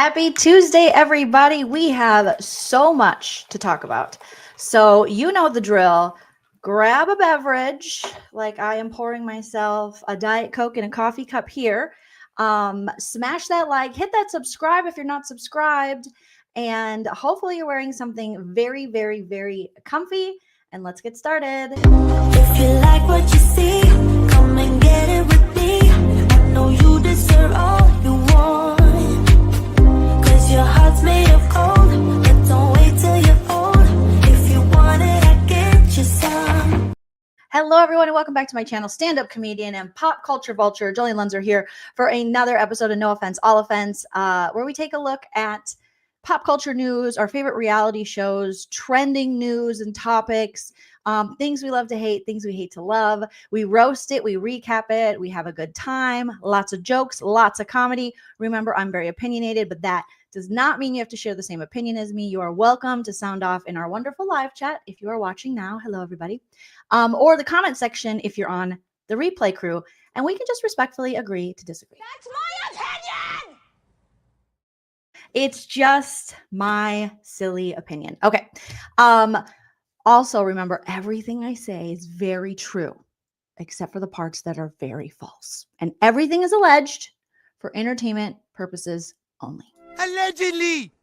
Happy Tuesday, everybody. We have so much to talk about. So you know the drill. Grab a beverage, like I am pouring myself a Diet Coke in a coffee cup here. Smash that like, hit that subscribe if you're not subscribed, and hopefully you're wearing something very, very, very comfy. And let's get started. If you like what you see, come and get it with me. I know you deserve all you want. Your heart's made of gold, but don't wait till you're old. If you want it, I get you some. Hello, everyone, and welcome back to my channel, stand-up comedian and pop culture vulture, Joleen Lunzer here for another episode of No Offense, All Offense, where we take a look at pop culture news, our favorite reality shows, trending news and topics, things we love to hate, things we hate to love. We roast it, we recap it, we have a good time, lots of jokes, lots of comedy. Remember, I'm very opinionated, but that does not mean you have to share the same opinion as me. You are welcome to sound off in our wonderful live chat if you are watching now. Hello, everybody. Or the comment section if you're on the replay crew, and we can just respectfully agree to disagree. That's my opinion! It's just my silly opinion. Okay. Also, remember, everything I say is very true, except for the parts that are very false. And everything is alleged for entertainment purposes only. Allegedly.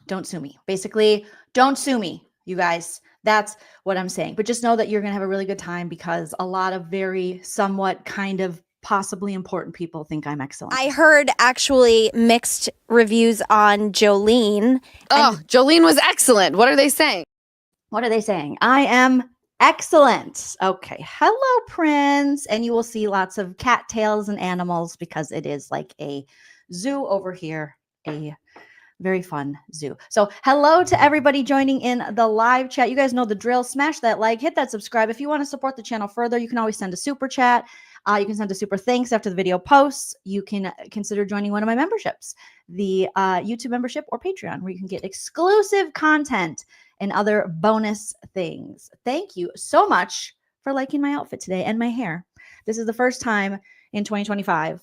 Don't sue me. Basically, don't sue me, you guys. That's what I'm saying. But just know that you're going to have a really good time because a lot of very somewhat kind of possibly important people think I'm excellent. I heard actually mixed reviews on Joleen. Oh, Joleen was excellent. What are they saying? What are they saying? I am excellent. Okay. Hello, Prince. And you will see lots of cattails and animals because it is like a zoo over here. A very fun zoo. So hello to everybody joining in the live chat. You guys know the drill. Smash that like, hit that subscribe. If you want to support the channel further, you can always send a super chat. You can send a super thanks after the video posts. You can consider joining one of my memberships, the YouTube membership or Patreon, where you can get exclusive content and other bonus things. Thank you so much for liking my outfit today and my hair. This is the first time in 2025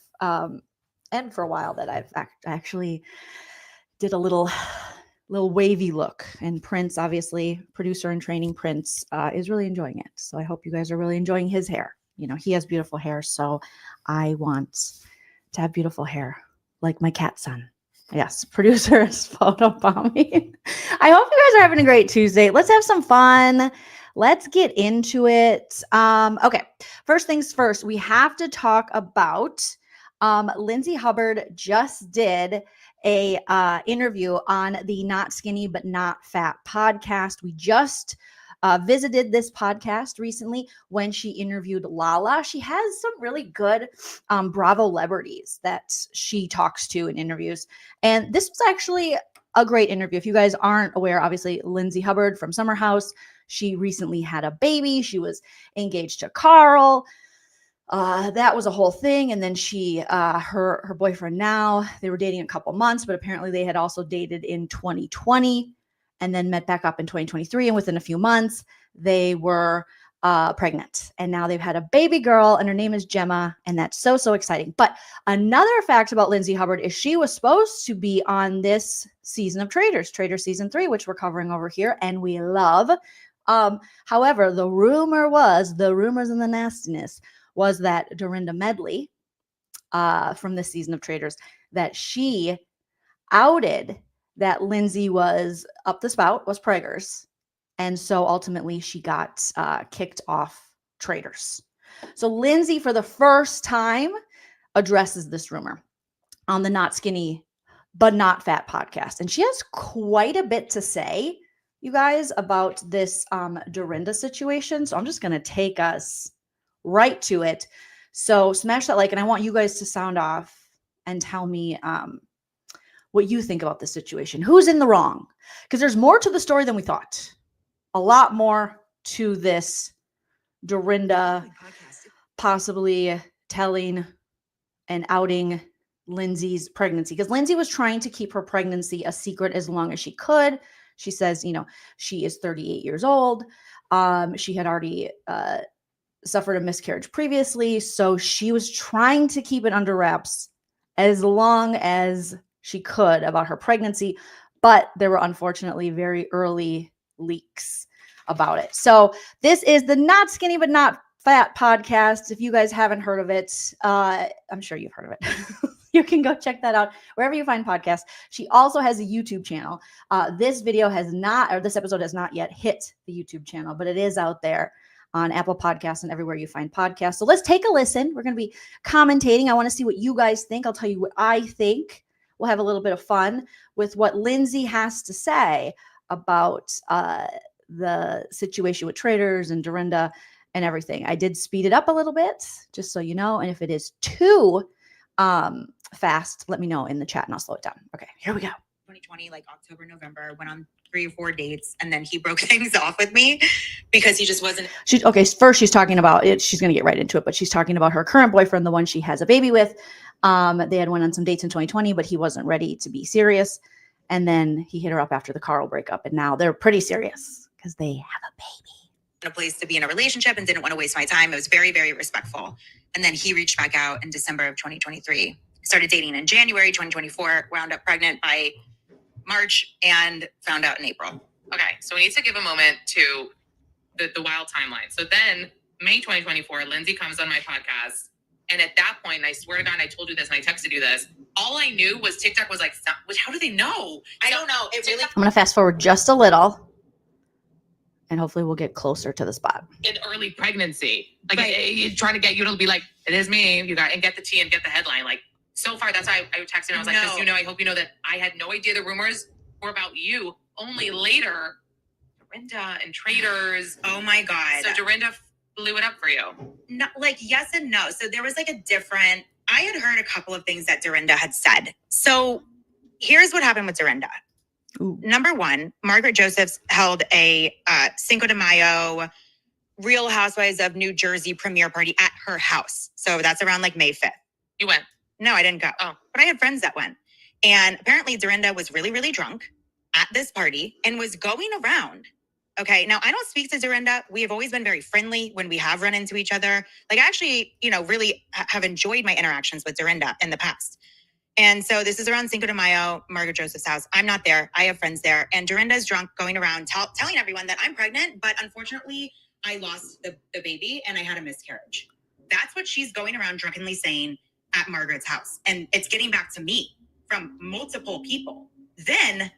and for a while that I've actually did a little wavy look, and Prince, obviously producer and training Prince, is really enjoying it. So I hope you guys are really enjoying his hair. You know, he has beautiful hair, so I want to have beautiful hair like my cat son. Yes, producer is photobombing. I hope you guys are having a great Tuesday. Let's have some fun. Let's get into it. Okay, first things first, we have to talk about Lindsay Hubbard just did a interview on the Not Skinny But Not Fat podcast. We just visited this podcast recently when she interviewed Lala. She has some really good Bravo celebrities that she talks to in interviews. And this was actually a great interview. If you guys aren't aware, obviously Lindsay Hubbard from Summer House, she recently had a baby. She was engaged to Carl. That was a whole thing. And then she, her boyfriend now, they were dating a couple months, but apparently they had also dated in 2020 and then met back up in 2023. And within a few months, they were pregnant. And now they've had a baby girl and her name is Gemma. And that's so, so exciting. But another fact about Lindsay Hubbard is she was supposed to be on this season of Traitors, Traitor season 3, which we're covering over here. And we love. However, the rumors and the nastiness was that Dorinda Medley from this season of Traitors, that she outed that Lindsay was up the spout, was preggers. And so ultimately she got kicked off Traitors. So Lindsay, for the first time, addresses this rumor on the Not Skinny But Not Fat podcast. And she has quite a bit to say, you guys, about this Dorinda situation. So I'm just going to take us right to it. So smash that like, and I want you guys to sound off and tell me what you think about this situation. Who's in the wrong? Because there's more to the story than we thought. A lot more to this Dorinda possibly telling and outing Lindsay's pregnancy, because Lindsay was trying to keep her pregnancy a secret as long as she could. She says, you know, she is 38 years old. She had already suffered a miscarriage previously. So she was trying to keep it under wraps as long as she could about her pregnancy, but there were unfortunately very early leaks about it. So this is the Not Skinny But Not Fat podcast. If you guys haven't heard of it, I'm sure you've heard of it. You can go check that out wherever you find podcasts. She also has a YouTube channel. This episode has not yet hit the YouTube channel, but it is out there on Apple Podcasts and everywhere you find podcasts. So let's take a listen. We're going to be commentating. I want to see what you guys think. I'll tell you what I think. We'll have a little bit of fun with what Lindsay has to say about the situation with Traitors and Dorinda and everything. I did speed it up a little bit, just so you know. And if it is too fast, let me know in the chat and I'll slow it down. Okay, here we go. 2020, like October, November, went on 3 or 4 dates, and then he broke things off with me because he just wasn't. First she's talking about it. She's going to get right into it, but she's talking about her current boyfriend, the one she has a baby with. They had went on some dates in 2020, but he wasn't ready to be serious. And then he hit her up after the Carl breakup, and now they're pretty serious because they have a baby. In a place to be in a relationship and didn't want to waste my time. It was very, very respectful. And then he reached back out in December of 2023. Started dating in January 2024, wound up pregnant by March, and found out in April. Okay, so we need to give a moment to the wild timeline. So then, May 2024, Lindsay comes on my podcast. And at that point, and I swear to God, I told you this and I texted you this, all I knew was TikTok was like, how do they know? I don't know. It really. I'm going to fast forward just a little, and hopefully we'll get closer to the spot. In early pregnancy. Like, Right. trying to get you to be like, it is me, and get the tea and get the headline. Like, so far, that's why I texted and I was like, just, I hope you know that I had no idea the rumors were about you. Only later, Dorinda and Traitors. Oh my God. So Dorinda blew it up for you. No, like yes and no. So there was like I had heard a couple of things that Dorinda had said. So here's what happened with Dorinda. Ooh. Number one, Margaret Josephs held a Cinco de Mayo Real Housewives of New Jersey premiere party at her house. So that's around like May 5th. You went. No, I didn't go. Oh. But I had friends that went. And apparently Dorinda was really, really drunk at this party and was going around. Okay. Now I don't speak to Dorinda. We have always been very friendly when we have run into each other. Like I actually, really have enjoyed my interactions with Dorinda in the past. And so this is around Cinco de Mayo, Margaret Joseph's house. I'm not there. I have friends there. And Dorinda's drunk going around telling everyone that I'm pregnant. But unfortunately, I lost the baby and I had a miscarriage. That's what she's going around drunkenly saying at Margaret's house. And it's getting back to me from multiple people. Then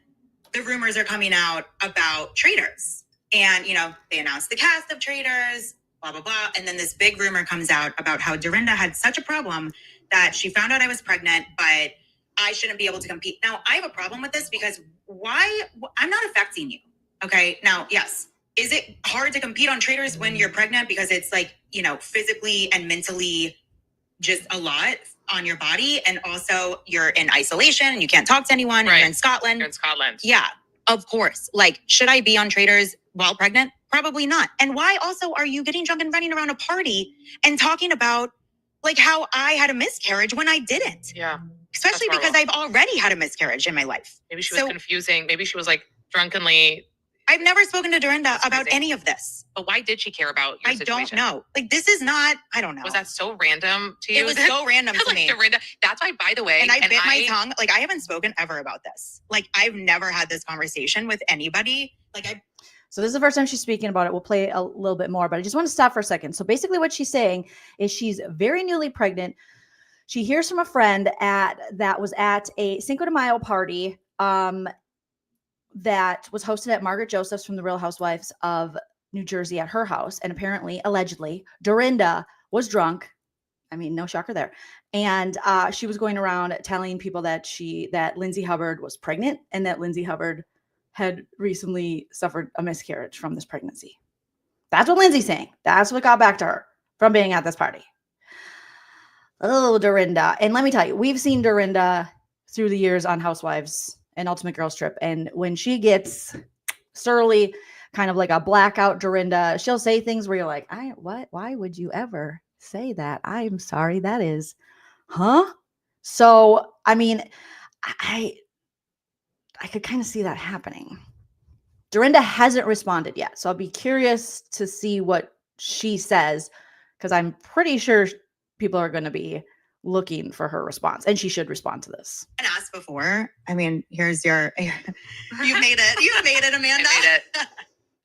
the rumors are coming out about Traitors. And, they announced the cast of Traitors, blah, blah, blah. And then this big rumor comes out about how Dorinda had such a problem that she found out I was pregnant, but I shouldn't be able to compete. Now, I have a problem with this because I'm not affecting you. Okay. Now, yes. Is it hard to compete on Traitors when you're pregnant? Because it's like, physically and mentally just a lot on your body. And also you're in isolation and you can't talk to anyone. Right. And you're in Scotland. You're in Scotland. Yeah, of course. Like, should I be on Traitors while pregnant? Probably not. And why also are you getting drunk and running around a party and talking about like how I had a miscarriage when I didn't? Yeah. Especially That's because I've already had a miscarriage in my life. Maybe she was confusing. Maybe she was like drunkenly. I've never spoken to Dorinda about any of this. But why did she care about your situation? Don't know. Like, this is not, I don't know. Was that so random to you? It was so random to like me. Dorinda. That's why, by the way. And I bit my tongue. Like, I haven't spoken ever about this. Like, I've never had this conversation with anybody. So this is the first time she's speaking about it. We'll play a little bit more, but I just want to stop for a second. So basically what she's saying is she's very newly pregnant. She hears from a friend that was at a Cinco de Mayo party that was hosted at Margaret Joseph's from the Real Housewives of New Jersey at her house. And apparently, allegedly, Dorinda was drunk. I mean, no shocker there. And she was going around telling people that Lindsay Hubbard was pregnant and that Lindsay Hubbard had recently suffered a miscarriage from this pregnancy. That's what Lindsay's saying. That's what got back to her from being at this party. Oh, Dorinda. And let me tell you, we've seen Dorinda through the years on Housewives and Ultimate Girls Trip. And when she gets surly, kind of like a blackout Dorinda, she'll say things where you're like, what? Why would you ever say that? I'm sorry. That is, huh? So, I mean, I could kind of see that happening. Dorinda hasn't responded yet. So I'll be curious to see what she says, because I'm pretty sure people are going to be looking for her response, and she should respond to this. And asked before. I mean, here's your. You made it. You made it, Amanda. I made it.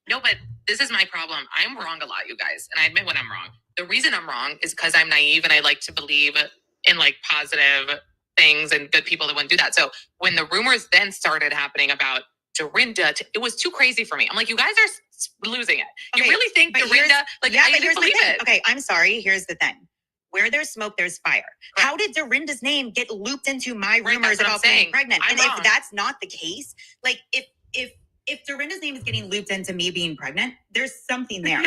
No, but this is my problem. I'm wrong a lot, you guys, and I admit when I'm wrong. The reason I'm wrong is because I'm naive and I like to believe in like positive things and good people that wouldn't do that. So when the rumors then started happening about Dorinda, it was too crazy for me. I'm like, you guys are losing it. Okay, you really think but Dorinda? Like, yeah, I but didn't here's the believe thing. it. Okay, I'm sorry. Here's the thing. Where there's smoke, there's fire. How did Dorinda's name get looped into my rumors that's what I'm about being saying. pregnant? I'm And wrong. if that's not the case, like if Dorinda's name is getting looped into me being pregnant, there's something there.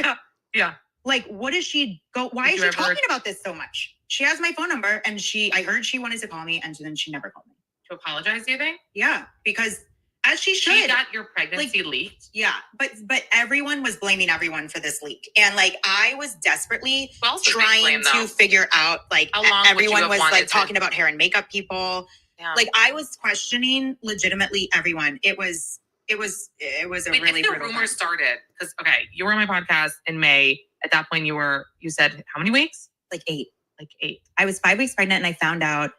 Yeah. Like, what does she go? Why is she talking about this so much? She has my phone number, and I heard she wanted to call me, and then she never called me. To apologize, do you think? Yeah, because as she should. She got your pregnancy leaked. Yeah, but everyone was blaming everyone for this leak, and like I was desperately trying to figure out like how long everyone was like talking about hair and makeup people. Yeah. Like I was questioning legitimately everyone. It was a really if the brutal rumors time. started because you were on my podcast in May. At that point, you said how many weeks? Like 8. Like 8. I was 5 weeks pregnant, and I found out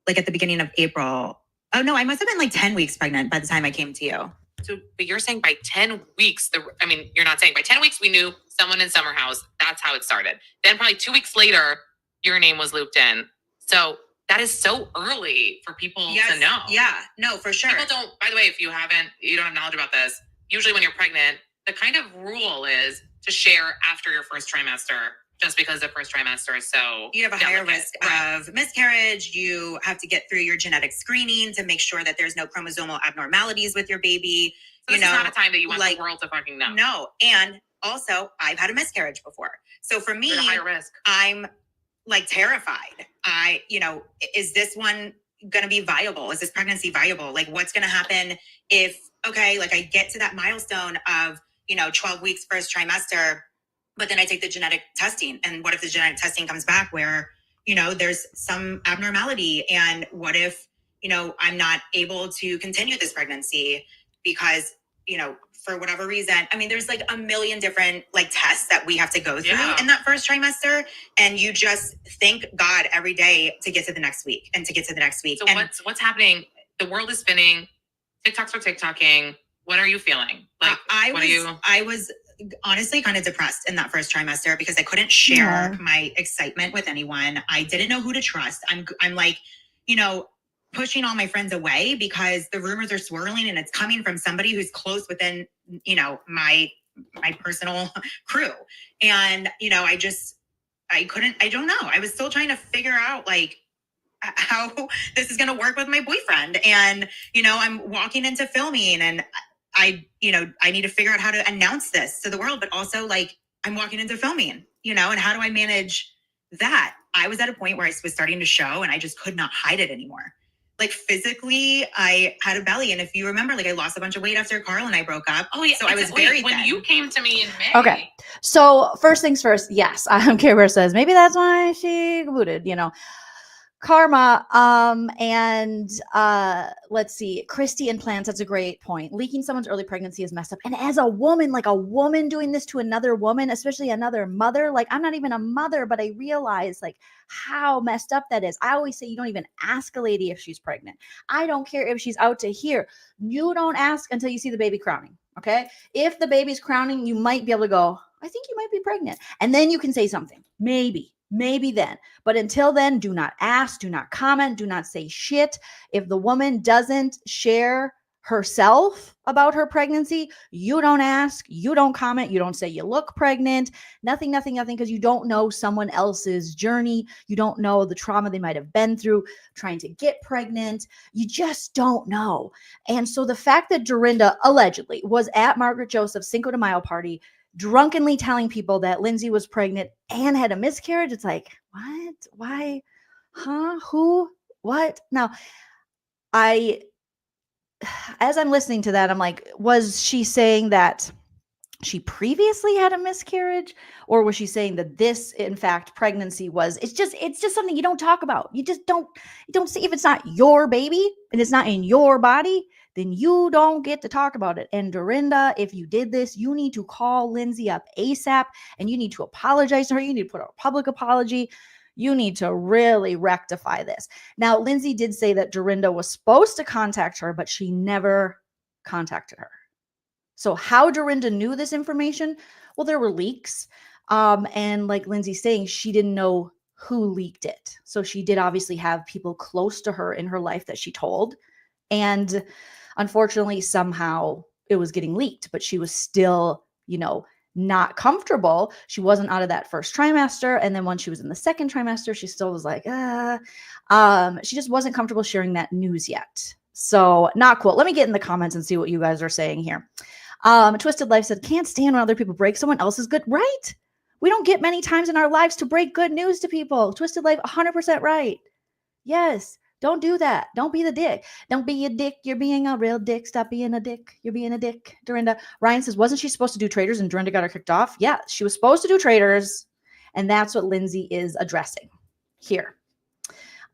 like at the beginning of April. Oh no, I must have been like 10 weeks pregnant by the time I came to you. So, but you're saying by 10 weeks, you're not saying by 10 weeks, we knew someone in Summer House. That's how it started. Then probably 2 weeks later, your name was looped in. So that is so early for people to know. Yeah, no, for sure. People don't, by the way, if you don't have knowledge about this, usually when you're pregnant, the kind of rule is to share after your first trimester, just because the first trimester is so you have a higher risk of miscarriage. You have to get through your genetic screening to make sure that there's no chromosomal abnormalities with your baby. So this is not a time that you want the world to fucking know. No. And also, I've had a miscarriage before. So for me, you're at a higher risk. I'm like terrified. Is this one going to be viable? Is this pregnancy viable? Like what's going to happen if, I get to that milestone of, 12 weeks first trimester, but then I take the genetic testing. And what if the genetic testing comes back where, there's some abnormality? And what if, I'm not able to continue this pregnancy because, for whatever reason, there's like a million different like tests that we have to go through in that first trimester. And you just thank God every day to get to the next week and to get to the next week. So what's happening? The world is spinning. TikToks are TikToking. What are you feeling? Like, I was honestly kind of depressed in that first trimester because I couldn't share my excitement with anyone. I didn't know who to trust. I'm like, pushing all my friends away because the rumors are swirling and it's coming from somebody who's close within, my personal crew. And, I don't know. I was still trying to figure out like how this is going to work with my boyfriend. And, I'm walking into filming and I need to figure out how to announce this to the world, but also like I'm walking into filming, and how do I manage that? I was at a point where I was starting to show and I just could not hide it anymore. Like physically, I had a belly. And if you remember, like I lost a bunch of weight after Carl and I broke up. Oh yeah. So I was very when you came to me in May. Okay. So first things first, yes, Care Bear says maybe that's why she booted, karma. Let's see. Christy implants. That's a great point. Leaking someone's early pregnancy is messed up. And as a woman, like a woman doing this to another woman, especially another mother, like I'm not even a mother, but I realize like how messed up that is. I always say you don't even ask a lady if she's pregnant. I don't care if she's out to here. You don't ask until you see the baby crowning. Okay. If the baby's crowning, you might be able to go, I think you might be pregnant. And then you can say something. Maybe then. But until then, do not ask, do not comment, do not say shit. If the woman doesn't share herself about her pregnancy, you don't ask, you don't comment, you don't say you look pregnant, nothing, because you don't know someone else's journey. You don't know the trauma they might have been through trying to get pregnant. You just don't know. And so the fact that Dorinda allegedly was at Margaret Joseph's Cinco de Mayo party, drunkenly telling people that Lindsay was pregnant and had a miscarriage. It's like, what? Why? Huh? Who? What? Now, as I'm listening to that, I'm like, was she saying that she previously had a miscarriage? Or was she saying that this, in fact, pregnancy was, it's just something you don't talk about. You don't see. If it's not your baby and it's not in your body, then you don't get to talk about it. And Dorinda, if you did this, you need to call Lindsay up ASAP and you need to apologize to her. You need to put out a public apology. You need to really rectify this. Now, Lindsay did say that Dorinda was supposed to contact her, but she never contacted her. So how Dorinda knew this information? Well, there were leaks. And like Lindsay's saying, she didn't know who leaked it. So she did obviously have people close to her in her life that she told. And unfortunately, somehow it was getting leaked, but she was still, not comfortable. She wasn't out of that first trimester. And then once she was in the second trimester, she still was like, she just wasn't comfortable sharing that news yet. So not cool. Let me get in the comments and see what you guys are saying here. Twisted Life said, can't stand when other people break someone else's good, right? We don't get many times in our lives to break good news to people. Twisted Life, 100% right. Yes. Don't do that. Don't be the dick. Don't be a dick. You're being a real dick. Stop being a dick. You're being a dick. Dorinda. Ryan says, wasn't she supposed to do Traitors and Dorinda got her kicked off? Yeah, she was supposed to do Traitors. And that's what Lindsay is addressing here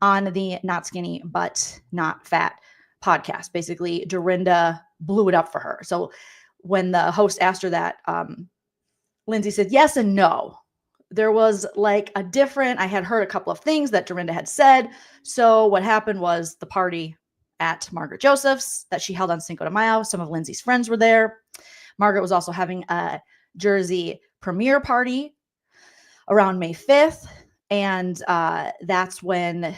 on the Not Skinny But Not Fat podcast. Basically, Dorinda blew it up for her. So when the host asked her that, Lindsay said yes and no. There was like I had heard a couple of things that Dorinda had said. So what happened was the party at Margaret Joseph's that she held on Cinco de Mayo. Some of Lindsay's friends were there. Margaret was also having a Jersey premiere party around May 5th. And that's when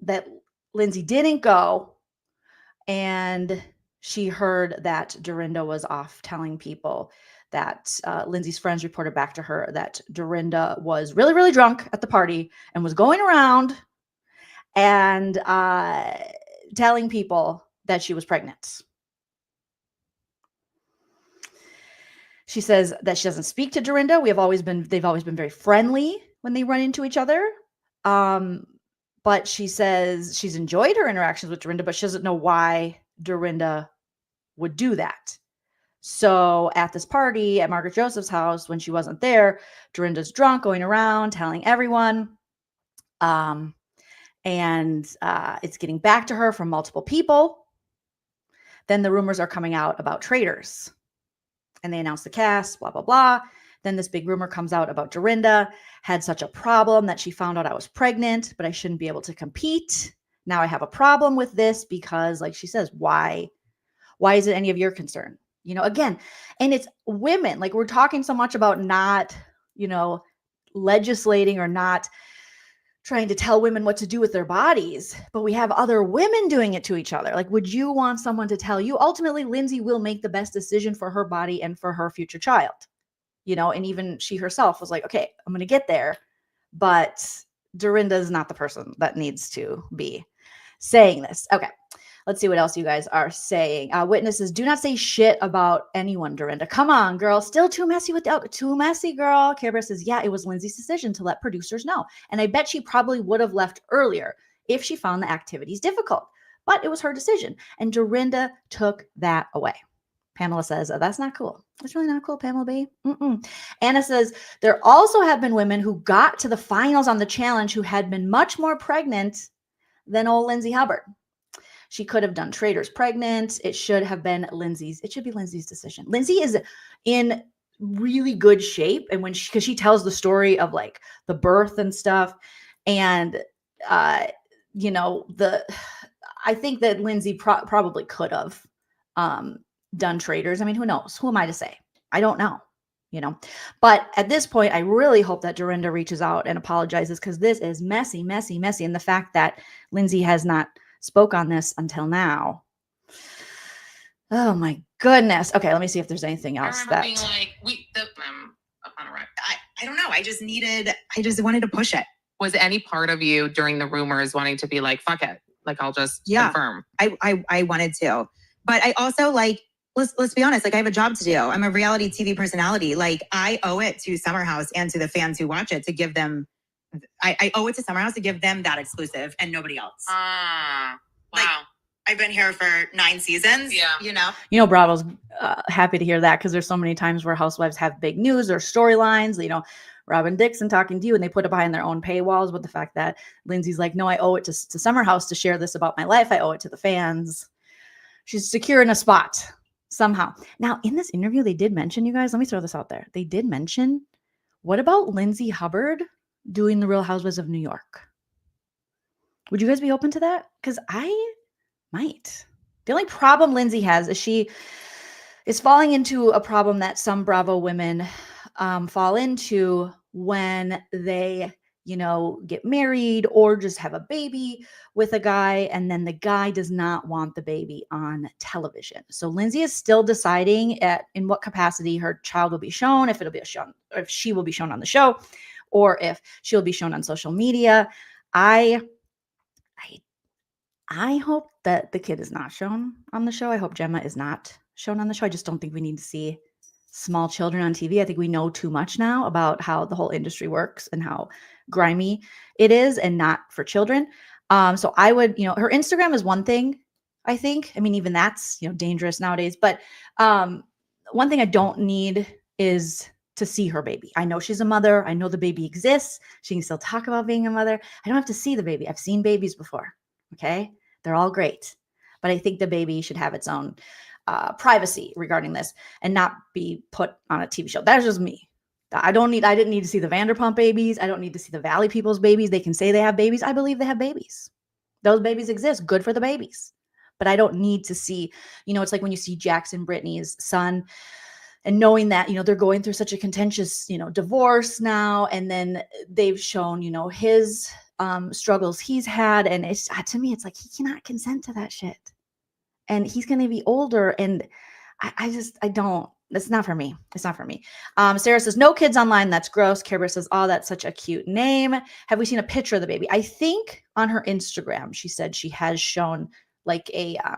that Lindsay didn't go. And she heard that Dorinda was off telling people that Lindsay's friends reported back to her that Dorinda was really, really drunk at the party and was going around and telling people that she was pregnant. She says that she doesn't speak to Dorinda. They've always been very friendly when they run into each other. But she says she's enjoyed her interactions with Dorinda, but she doesn't know why Dorinda would do that. So at this party at Margaret Joseph's house, when she wasn't there, Dorinda's drunk, going around, telling everyone. And it's getting back to her from multiple people. Then the rumors are coming out about Traitors. And they announce the cast, blah, blah, blah. Then this big rumor comes out about Dorinda had such a problem that she found out I was pregnant, but I shouldn't be able to compete. Now I have a problem with this because, like she says, why is it any of your concern? Again, and it's women. Like, we're talking so much about not, legislating or not trying to tell women what to do with their bodies, but we have other women doing it to each other. Like, would you want someone to tell you? Ultimately, Lindsay will make the best decision for her body and for her future child, and even she herself was like, okay, I'm going to get there. But Dorinda is not the person that needs to be saying this. Okay. Let's see what else you guys are saying. Witnesses, do not say shit about anyone, Dorinda. Come on, girl. Still too messy with the too messy, girl. Care Bear says, yeah, it was Lindsay's decision to let producers know. And I bet she probably would have left earlier if she found the activities difficult. But it was her decision. And Dorinda took that away. Pamela says, that's not cool. That's really not cool, Pamela B. Anna says, there also have been women who got to the finals on the challenge who had been much more pregnant than old Lindsay Hubbard. She could have done Traitors pregnant. It should have been Lindsay's. It should be Lindsay's decision. Lindsay is in really good shape. And because she tells the story of like the birth and stuff. And, I think that Lindsay probably could have done Traitors. I mean, who knows? Who am I to say? I don't know. But at this point, I really hope that Dorinda reaches out and apologizes because this is messy, messy, messy. And the fact that Lindsay has not spoke on this until now. Oh my goodness. Okay, let me see if there's anything else I remember being like, up on a wreck. I don't know. I just wanted to push it. Was any part of you during the rumors wanting to be like, fuck it? Like, I'll just confirm. I wanted to. But I also let's be honest, I have a job to do. I'm a reality TV personality. I owe it to Summer House and to the fans who watch it to give them I owe it to Summer House to give them that exclusive and nobody else. Wow. I've been here for 9 seasons. Yeah. Bravo's happy to hear that because there's so many times where housewives have big news or storylines, Robin Dixon talking to you and they put it behind their own paywalls. But the fact that Lindsay's like, no, I owe it to Summer House to share this about my life. I owe it to the fans. She's secure in a spot somehow. Now, in this interview, they did mention, you guys, let me throw this out there. They did mention What about Lindsay Hubbard doing the Real Housewives of New York? Would you guys be open to that? Because I might. The only problem Lindsay has is she is falling into a problem that some Bravo women fall into when they, get married or just have a baby with a guy, and then the guy does not want the baby on television. So Lindsay is still deciding in what capacity her child will be shown, if she will be shown on the show, or if she'll be shown on social media. I hope that the kid is not shown on the show. I hope Gemma is not shown on the show. I just don't think we need to see small children on TV. I think we know too much now about how the whole industry works and how grimy it is, and not for children. So I would, her Instagram is one thing, I think. I mean, even that's, dangerous nowadays. But one thing I don't need is to see her baby. I know she's a mother. I know the baby exists. She can still talk about being a mother. I don't have to see the baby. I've seen babies before. Okay. They're all great. But I think the baby should have its own privacy regarding this and not be put on a TV show. That's just me. I didn't need to see the Vanderpump babies. I don't need to see the Valley people's babies. They can say they have babies. I believe they have babies. Those babies exist. Good for the babies. But I don't need to see, it's like when you see Jackson Brittany's son, and knowing that, they're going through such a contentious, divorce now. And then they've shown, his struggles he's had. And it's, to me, it's like, he cannot consent to that shit. And he's going to be older. And I don't, it's not for me. It's not for me. Sarah says, no kids online. That's gross. Care Bear says, oh, that's such a cute name. Have we seen a picture of the baby? I think on her Instagram, she said she has shown like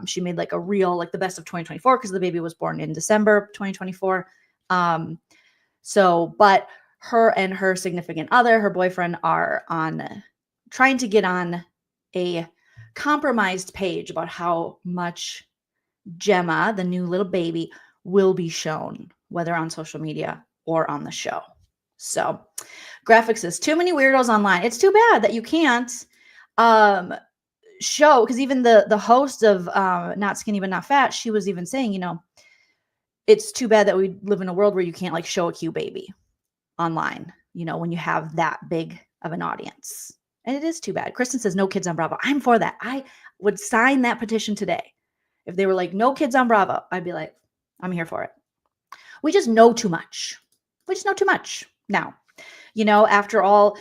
she made like a reel, like the best of 2024, because the baby was born in December 2024. But her and her significant other, her boyfriend, are trying to get on a compromised page about how much Gemma, the new little baby, will be shown, whether on social media or on the show. So Graphics says, too many weirdos online. It's too bad that you can't show, because even the host of Not Skinny But Not Fat, she was even saying, it's too bad that we live in a world where you can't like show a cute baby online, when you have that big of an audience. And it is too bad. Kristen says, no kids on Bravo. I'm for that. I would sign that petition today. If they were like, no kids on Bravo, I'd be like, I'm here for it. We just know too much. We just know too much now. After all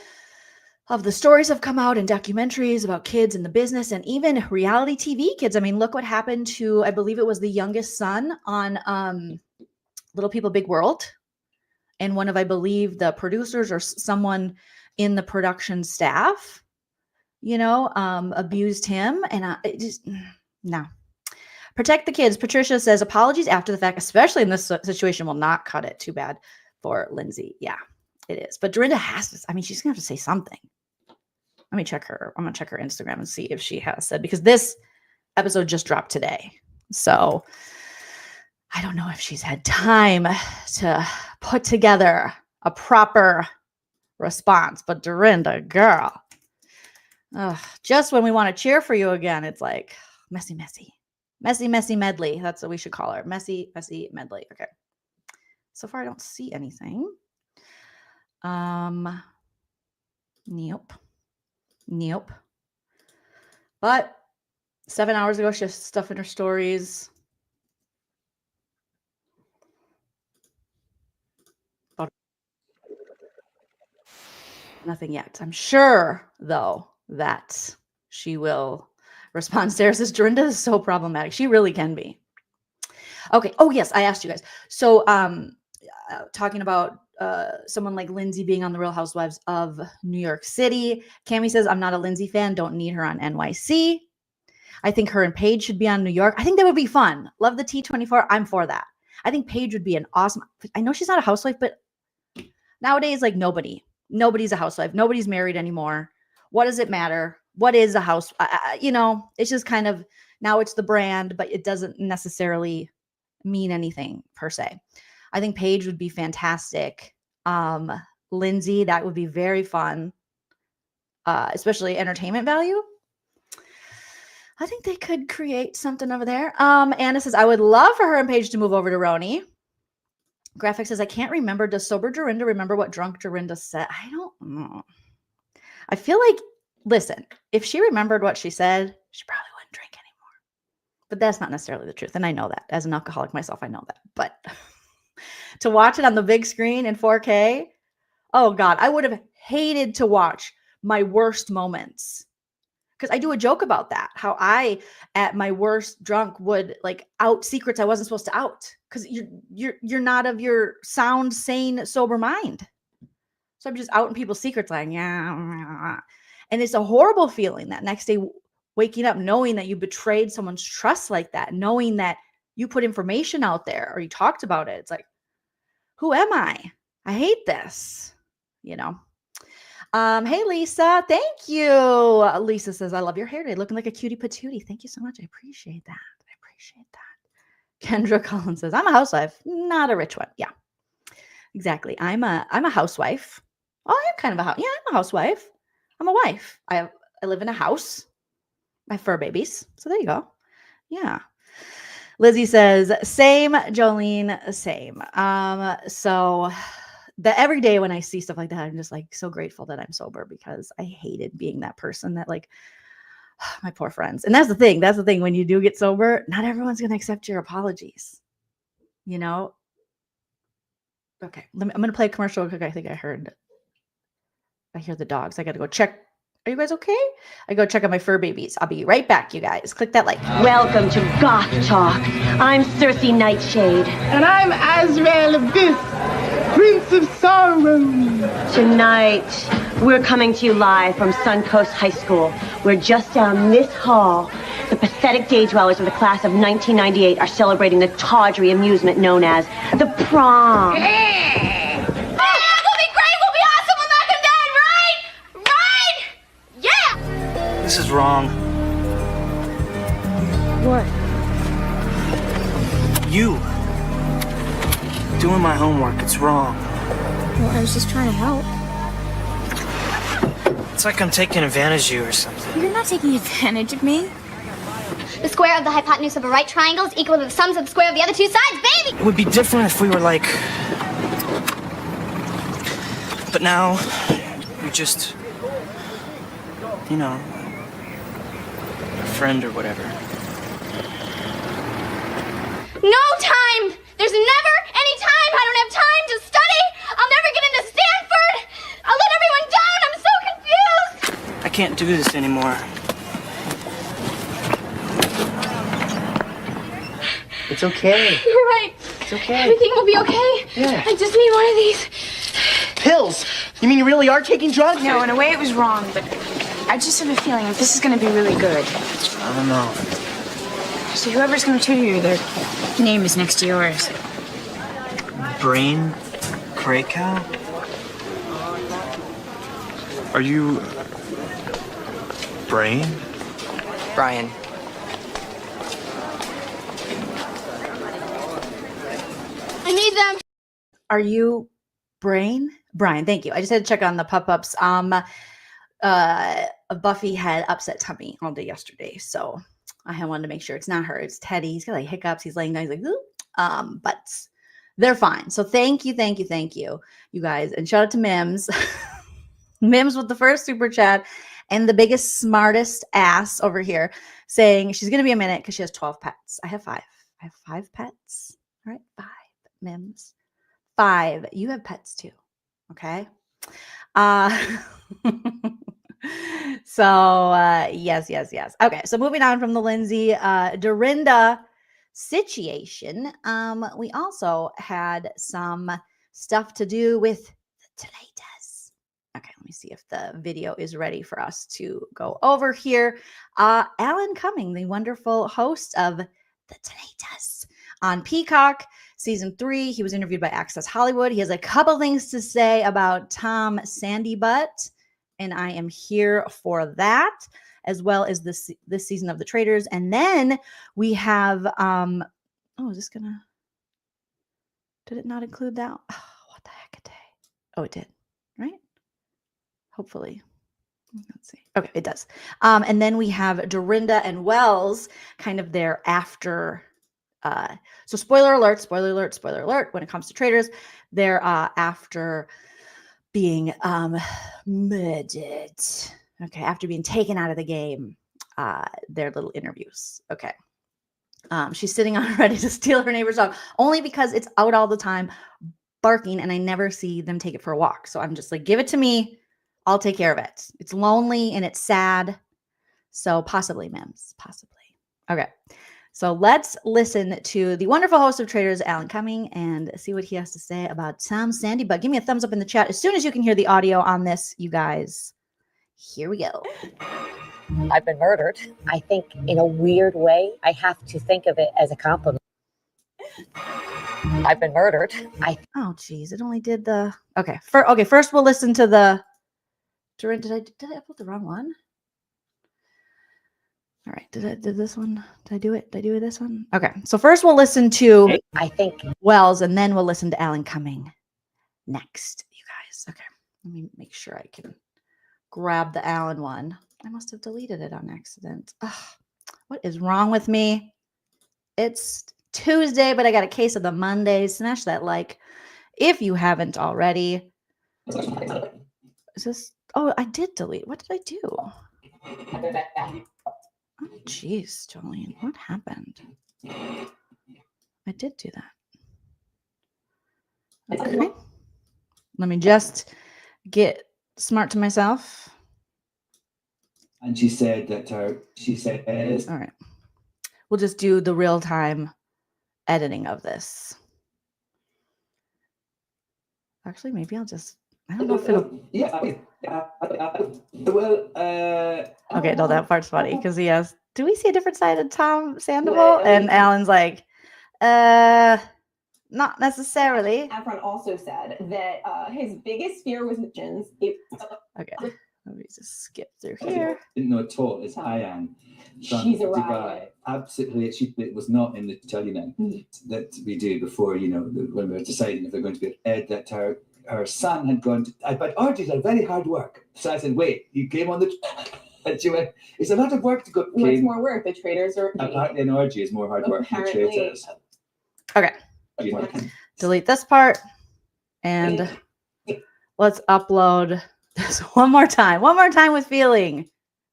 of the stories have come out and documentaries about kids in the business and even reality TV kids. I mean, look what happened to, I believe it was the youngest son on Little People, Big World. And one of, I believe, the producers or someone in the production staff, abused him. And no. Protect the kids. Patricia says, apologies after the fact, especially in this situation, will not cut it. Too bad for Lindsay. Yeah, it is. But Dorinda has to, she's going to have to say something. Let me check her. I'm going to check her Instagram and see if she has said, because this episode just dropped today. So I don't know if she's had time to put together a proper response. But Dorinda, girl, just when we want to cheer for you again, it's like messy medley. That's what we should call her. Messy medley. Okay. So far, I don't see anything. Nope. But 7 hours ago, she has stuff in her stories. Nothing yet. I'm sure, though, that she will respond. Sarah says, Dorinda is so problematic. She really can be. Okay. Oh, yes. I asked you guys. So talking about someone like Lindsay being on the Real Housewives of New York City. Cammie says, I'm not a Lindsay fan. Don't need her on NYC. I think her and Paige should be on New York. I think that would be fun. Love the T24. I'm for that. I think Paige would be an awesome. I know she's not a housewife, but nowadays, like nobody's a housewife. Nobody's married anymore. What does it matter? What is a house? It's just kind of, now it's the brand, but it doesn't necessarily mean anything per se. I think Paige would be fantastic. Lindsay, that would be very fun, especially entertainment value. I think they could create something over there. Anna says, I would love for her and Paige to move over to Roni. Graphic says, I can't remember. Does sober Dorinda remember what drunk Dorinda said? I don't know. I feel like, listen, if she remembered what she said, she probably wouldn't drink anymore. But that's not necessarily the truth. And I know that. As an alcoholic myself, I know that. But to watch it on the big screen in 4K, oh God, I would have hated to watch my worst moments. Because I do a joke about that, how I, at my worst drunk, would like out secrets I wasn't supposed to out. Because you're not of your sound, sane, sober mind. So I'm just out in people's secrets like, yeah. And it's a horrible feeling that next day waking up knowing that you betrayed someone's trust like that, knowing that you put information out there or you talked about it. It's like, who am I? I hate this, you know. Hey, Lisa. Thank you. Lisa says, I love your hair today. Looking like a cutie patootie. Thank you so much. I appreciate that. I appreciate that. Kendra Collins says, I'm a housewife, not a rich one. Yeah, exactly. I'm a housewife. Oh, I am kind of I'm a housewife. I'm a wife. I live in a house. I have fur babies. So there you go. Yeah. Lizzie says, same, Jolene, same. So every day when I see stuff like that, I'm just like so grateful that I'm sober because I hated being that person that like my poor friends. And that's the thing. That's the thing. When you do get sober, not everyone's going to accept your apologies. You know? Okay. I'm going to play a commercial real quick. I think I hear the dogs. I got to go check. Are you guys okay? I go check on my fur babies. I'll be right back, you guys. Click that like. Welcome to Goth Talk. I'm Cersei Nightshade. And I'm Azrael Abyss, Prince of Sorrow. Tonight, we're coming to you live from Suncoast High School, where just down this hall, the pathetic day dwellers of the class of 1998 are celebrating the tawdry amusement known as the prom. This is wrong. What? You doing my homework, it's wrong. Well, I was just trying to help. It's like I'm taking advantage of you or something. You're not taking advantage of me. The square of the hypotenuse of a right triangle is equal to the sums of the square of the other two sides, baby! It would be different if we were like... But now, you're just... You know... friend or whatever. No time! There's never any time! I don't have time to study! I'll never get into Stanford! I'll let everyone down! I'm so confused! I can't do this anymore. It's okay. You're right. It's okay. Everything will be okay. Yeah. I just need one of these. Pills? You mean you really are taking drugs? No, in a way it was wrong, but I just have a feeling that this is going to be really good. I don't know. So whoever's going to tutor you, their name is next to yours. Brain Krakow? Are you... Brain? Brian. I need them. Are you Brain? Brian, thank you. I just had to check on the pop-ups. Buffy had upset tummy all day yesterday, so I wanted to make sure it's not her. It's Teddy. He's got like hiccups. He's laying down. He's like, ooh. But they're fine. So thank you, you guys, and shout out to Mims, Mims with the first super chat, and the biggest smartest ass over here saying she's gonna be a minute because she has 12 pets. I have 5. I have 5 pets. All right, 5 Mims, 5. You have pets too, okay? So yes. Okay, so moving on from the Lindsay Dorinda situation, we also had some stuff to do with the Traitors. Okay, let me see if the video is ready for us to go over here. Alan Cumming, the wonderful host of the Traitors on Peacock season 3, he was interviewed by Access Hollywood. He has a couple things to say about Tom Sandybutt, and I am here for that, as well as this season of the Traitors. And then we have is this gonna, did it not include that? Oh, what the heck a day. Oh, it did, right? Hopefully. Let's see. Okay, it does. And then we have Dorinda and Wells, kind of their after So spoiler alert, spoiler alert, spoiler alert. When it comes to Traitors, they're after being murdered. Okay, after being taken out of the game, their little interviews. Okay. She's sitting on ready to steal her neighbor's dog only because it's out all the time barking and I never see them take it for a walk. So I'm just like, give it to me. I'll take care of it. It's lonely and it's sad. So possibly, Mims, possibly. Okay. So let's listen to the wonderful host of Traitors, Alan Cumming, and see what he has to say about Tom Sandy. But give me a thumbs up in the chat as soon as you can hear the audio on this, you guys. Here we go. I've been murdered. I think in a weird way, I have to think of it as a compliment. I've been murdered. Oh, geez. It only did the... Okay. First we'll listen to the... Did I upload the wrong one? All right. Did this one? Did I do it? Did I do this one? Okay. So first we'll listen to I think Wells, and then we'll listen to Alan Cumming next, you guys. Okay. Let me make sure I can grab the Alan one. I must have deleted it on accident. Ugh, what is wrong with me? It's Tuesday, but I got a case of the Monday. Smash that like if you haven't already. Is this? Oh, I did delete. What did I do? Oh, jeez, Joleen, what happened? I did do that. Okay. Let me just get smart to myself. And she said that All right. We'll just do the real-time editing of this. Actually, maybe I'll just... I don't know if it'll... Okay, no, that part's funny because he asked, do we see a different side of Tom Sandoval? And Alan's like, not necessarily. Efron also said that his biggest fear was magicians. Okay, let me just skip through here. Didn't know at all. It's Ian. She's a riot. Absolutely, it was not in the tell you now that we do before, when we're deciding if they're going to be Ed, that her son had gone to, but orgies are very hard work. So I said, wait, you came on the, and she went, it's a lot of work to go. What's more work? The Traitors are... Apparently an orgy is more hard work than the Traitors. Okay. Delete this part. And let's upload this one more time. One more time with feeling.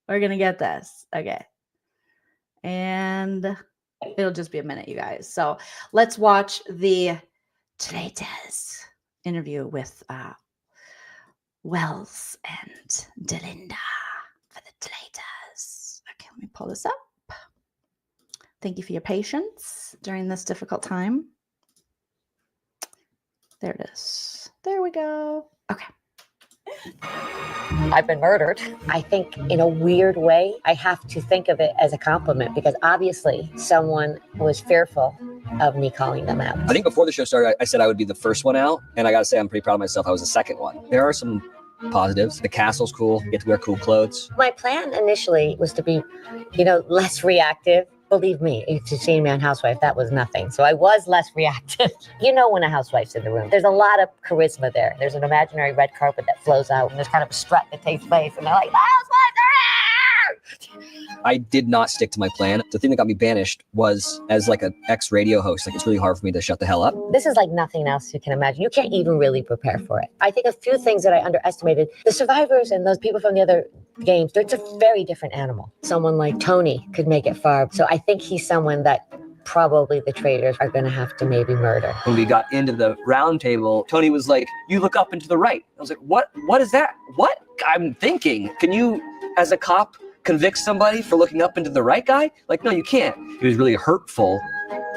We're going to get this. Okay. And it'll just be a minute, you guys. So let's watch the Traitors interview with Wells and Dorinda for the Traitors. Okay, let me pull this up. Thank you for your patience during this difficult time. There it is. There we go. Okay. I've been murdered. I think in a weird way, I have to think of it as a compliment because obviously someone was fearful of me calling them out. I think before the show started, I said I would be the first one out. And I got to say, I'm pretty proud of myself. I was the second one. There are some positives. The castle's cool. You get to wear cool clothes. My plan initially was to be, less reactive. Believe me, if you've seen me on Housewives, that was nothing. So I was less reactive. When a housewife's in the room, there's a lot of charisma there. There's an imaginary red carpet that flows out, and there's kind of a strut that takes place, and they're like, the housewives are here! I did not stick to my plan. The thing that got me banished was as like an ex-radio host. Like, it's really hard for me to shut the hell up. This is like nothing else you can imagine. You can't even really prepare for it. I think a few things that I underestimated, the survivors and those people from the other games, it's a very different animal. Someone like Tony could make it far. So I think he's someone that probably the Traitors are going to have to maybe murder. When we got into the round table, Tony was like, you look up and to the right. I was like, what is that? What? I'm thinking, can you, as a cop, convict somebody for looking up into the right guy? Like, no, you can't. It was really hurtful,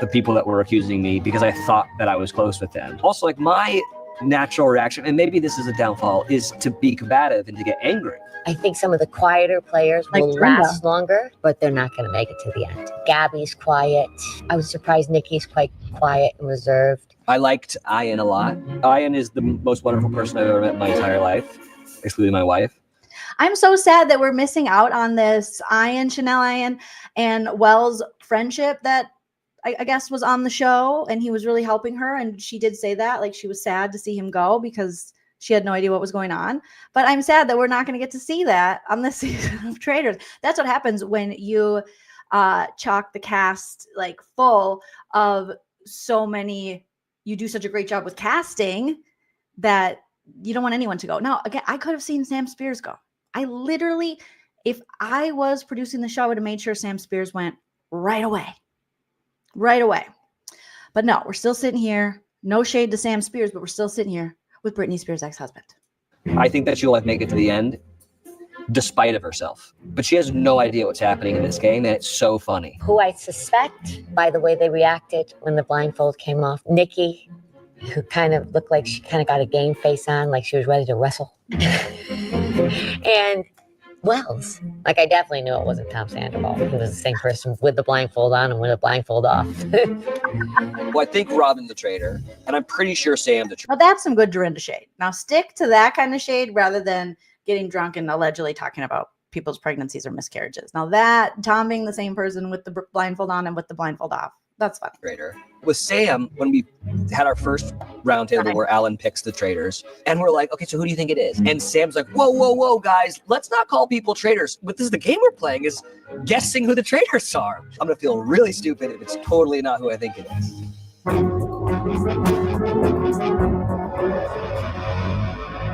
the people that were accusing me, because I thought that I was close with them. Also, like, my natural reaction, and maybe this is a downfall, is to be combative and to get angry. I think some of the quieter players will last longer, but they're not going to make it to the end. Gabby's quiet. I was surprised Nikki's quite quiet and reserved. I liked Ian a lot. Ian is the most wonderful person I've ever met in my entire life, excluding my wife. I'm so sad that we're missing out on this Chanel Ian and Wells friendship that I guess was on the show, and he was really helping her. And she did say that, like, she was sad to see him go because she had no idea what was going on. But I'm sad that we're not going to get to see that on this season of Traitors. That's what happens when you chock the cast like full of so many. You do such a great job with casting that you don't want anyone to go. Now, again, I could have seen Sam Spears go. I literally, if I was producing the show, I would have made sure Sam Spears went right away. Right away. But no, we're still sitting here. No shade to Sam Spears, but we're still sitting here with Britney Spears' ex-husband. I think that she'll like make it to the end despite of herself. But she has no idea what's happening in this game, and it's so funny. Who I suspect, by the way they reacted when the blindfold came off, Nikki, who kind of looked like she kind of got a game face on, like she was ready to wrestle. And Wells, like I definitely knew it wasn't Tom Sandoval. He was the same person with the blindfold on and with the blindfold off. Well, I think Robin's the traitor, and I'm pretty sure Sam's the traitor. Now that's some good Dorinda shade. Now stick to that kind of shade rather than getting drunk and allegedly talking about people's pregnancies or miscarriages. Now that Tom being the same person with the blindfold on and with the blindfold off, that's fun. Traitor. With Sam, when we had our first roundtable where Alan picks the traitors, and we're like, okay, so who do you think it is? And Sam's like, whoa, guys, let's not call people traitors. But this is the game we're playing, is guessing who the traitors are. I'm gonna feel really stupid if it's totally not who I think it is.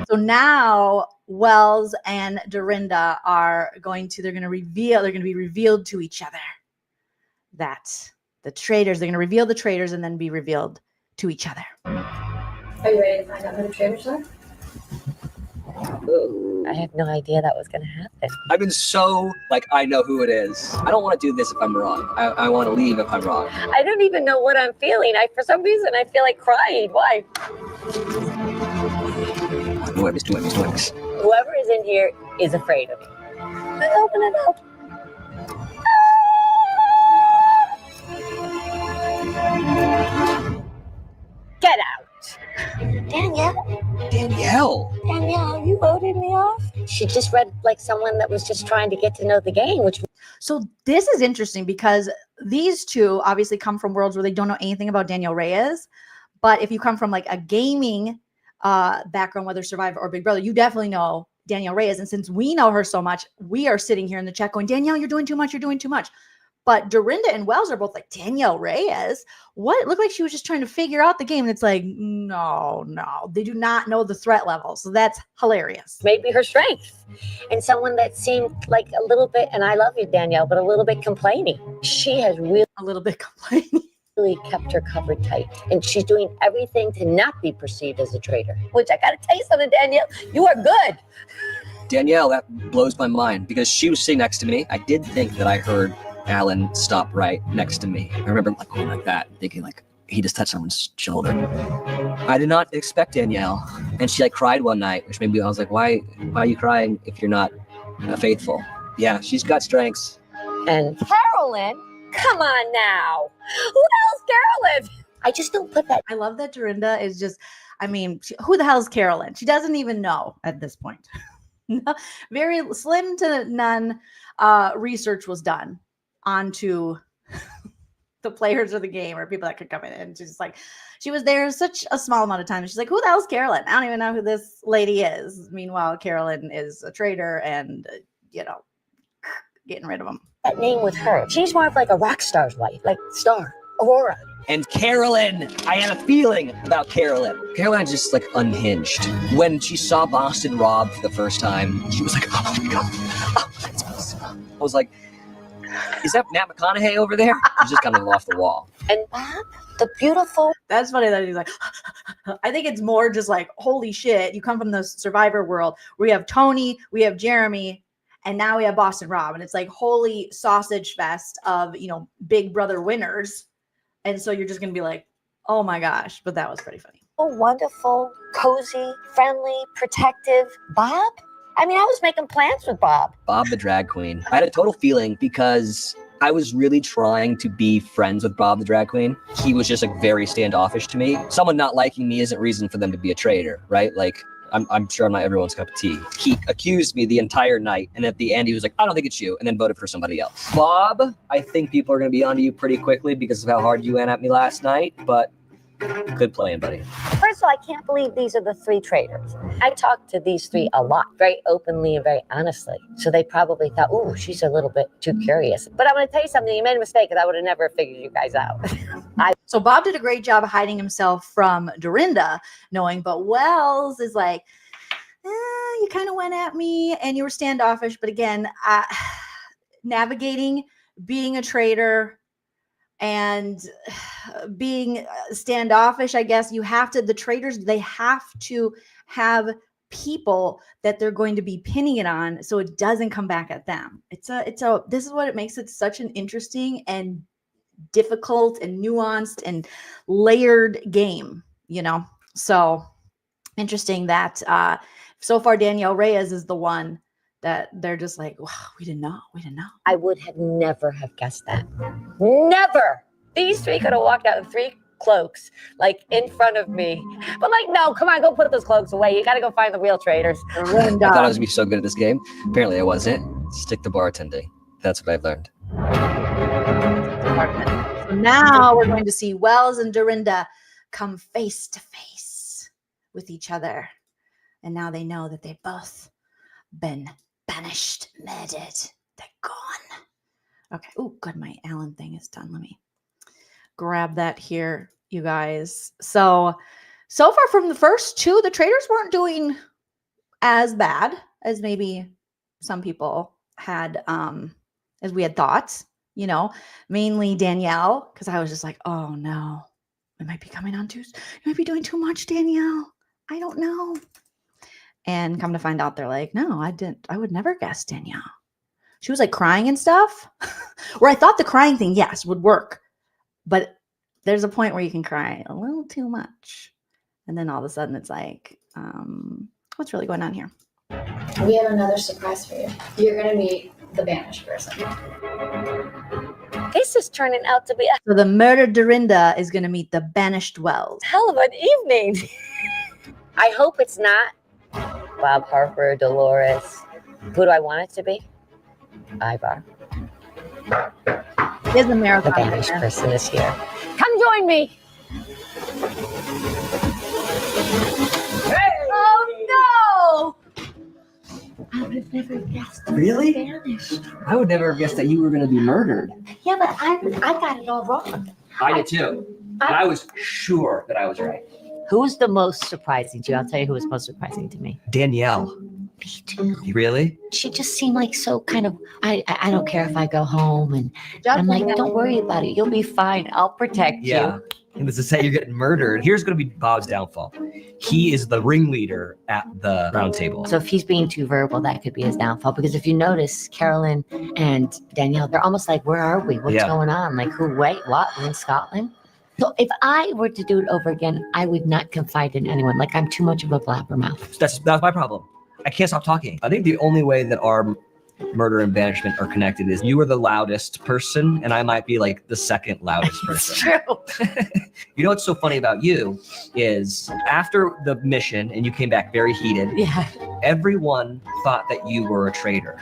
So now Wells and Dorinda are they're going to be revealed to each other. That the traitors, they're going to reveal the traitors and then be revealed to each other. Are you ready to find out who the traitors are? I had no idea that was going to happen. I've been so, I know who it is. I don't want to do this if I'm wrong. I want to leave if I'm wrong. I don't even know what I'm feeling. For some reason, I feel like crying. Why? Nuevos. Whoever is in here is afraid of me. Let's open it up. Get out. Danielle, you voted me off? She just read like someone that was just trying to get to know the game, which. So this is interesting because these two obviously come from worlds where they don't know anything about Danielle Reyes. But if you come from like a gaming background, whether Survivor or Big Brother, you definitely know Danielle Reyes. And since we know her so much, we are sitting here in the chat going, Danielle, you're doing too much. You're doing too much. But Dorinda and Wells are both like, Danielle Reyes? What? It looked like she was just trying to figure out the game. And it's like, no. They do not know the threat level. So that's hilarious. Maybe her strength. And someone that seemed like a little bit, and I love you, Danielle, but a little bit complaining. She has really a little bit complaining. Really kept her covered tight. And she's doing everything to not be perceived as a traitor. Which I got to tell you something, Danielle. You are good. Danielle, that blows my mind because she was sitting next to me. I did think that I heard Alan stop right next to me. I remember going like that, thinking like he just touched someone's shoulder. I did not expect Danielle, and she cried one night, which made me. I was like, why are you crying if you're not faithful? Yeah, she's got strengths. And Carolyn, come on now, who the hell's Carolyn? I just don't put that. I love that Dorinda is just. Who the hell is Carolyn? She doesn't even know at this point. Very slim to none research was done onto the players of the game or people that could come in. And she's just like, she was there such a small amount of time. She's like, who the hell's Carolyn? I don't even know who this lady is. Meanwhile, Carolyn is a traitor and, getting rid of him. That name with her. She's more of like a rock star's wife, like Star, Aurora. And Carolyn, I had a feeling about Carolyn. Carolyn just unhinged. When she saw Boston Rob for the first time, she was like, oh my God. Oh, that's Boston Rob. I was like, is that Matt McConaughey over there? He's just kind of off the wall. And Bob, the beautiful. That's funny that he's like, I think it's more just like, holy shit, you come from the Survivor world. We have Tony, we have Jeremy, and now we have Boston Rob. And it's like, holy sausage fest of, Big Brother winners. And so you're just going to be like, oh my gosh. But that was pretty funny. Oh, wonderful, cozy, friendly, protective. Bob? I was making plans with Bob. Bob the drag queen. I had a total feeling because I was really trying to be friends with Bob the drag queen. He was just very standoffish to me. Someone not liking me isn't reason for them to be a traitor, right? I'm sure I'm not everyone's cup of tea. He accused me the entire night. And at the end, he was like, I don't think it's you. And then voted for somebody else. Bob, I think people are going to be onto you pretty quickly because of how hard you went at me last night. But Good playing, buddy. First of all, I can't believe these are the 3 traitors. I talked to these 3 a lot, very openly and very honestly. So they probably thought, "Ooh, she's a little bit too curious." But I'm going to tell you something. You made a mistake, because I would have never figured you guys out. So Bob did a great job of hiding himself from Dorinda, knowing, but Wells is like, you kind of went at me and you were standoffish. But again, navigating being a traitor and being standoffish, I guess you have to, the traitors, they have to have people that they're going to be pinning it on so it doesn't come back at them. This is what it makes it such an interesting and difficult and nuanced and layered game, So interesting that so far Danielle Reyes is the one that they're just like, wow, we didn't know. I would have never have guessed that. Never. These 3 could have walked out with 3 cloaks, like in front of me. But like, no, come on, go put those cloaks away. You got to go find the real traitors. I thought I was going to be so good at this game. Apparently I wasn't. Stick to bartending. That's what I've learned. So now we're going to see Wells and Dorinda come face to face with each other. And now they know that they've both been banished, murdered. They're gone. Okay. Oh, good. My Allen thing is done. Let me grab that here, you guys. So far from the first 2, the traitors weren't doing as bad as maybe some people had, as we had thought, mainly Danielle, because I was just like, oh no, it might be coming on Tuesday. You might be doing too much, Danielle. I don't know. And come to find out, they're like, no, I would never guess Danielle. She was like crying and stuff. Where I thought the crying thing, yes, would work. But there's a point where you can cry a little too much. And then all of a sudden it's like, what's really going on here? We have another surprise for you. You're going to meet the banished person. This is turning out to be a So the murdered Dorinda is going to meet the banished Wells. hell of an evening. I hope it's not Bob Harper, Dolores. Who do I want it to be? Ivar. It is a marathon. The banished person is here. Come join me. Oh no! I would have never guessed. Really? Banished. I would never have guessed that you were going to be murdered. Yeah, but I got it all wrong. I did too. But I was sure that I was right. Who's the most surprising to you? I'll tell you who was most surprising to me. Danielle. Me too. Really? She just seemed like so kind of, I don't care if I go home. And I'm like, don't worry about it. You'll be fine. I'll protect you. And this is say you're getting murdered. Here's going to be Bob's downfall. He is the ringleader at the round table. So if he's being too verbal, that could be his downfall. Because if you notice, Carolyn and Danielle, they're almost like, where are we? What's going on? Like, who, wait, what? We're in Scotland? So if I were to do it over again, I would not confide in anyone. Like, I'm too much of a blabbermouth. That's my problem. I can't stop talking. I think the only way that our murder and banishment are connected is you are the loudest person and I might be like the second loudest person. It's true. You know what's so funny about you is after the mission and you came back very heated, everyone thought that you were a traitor.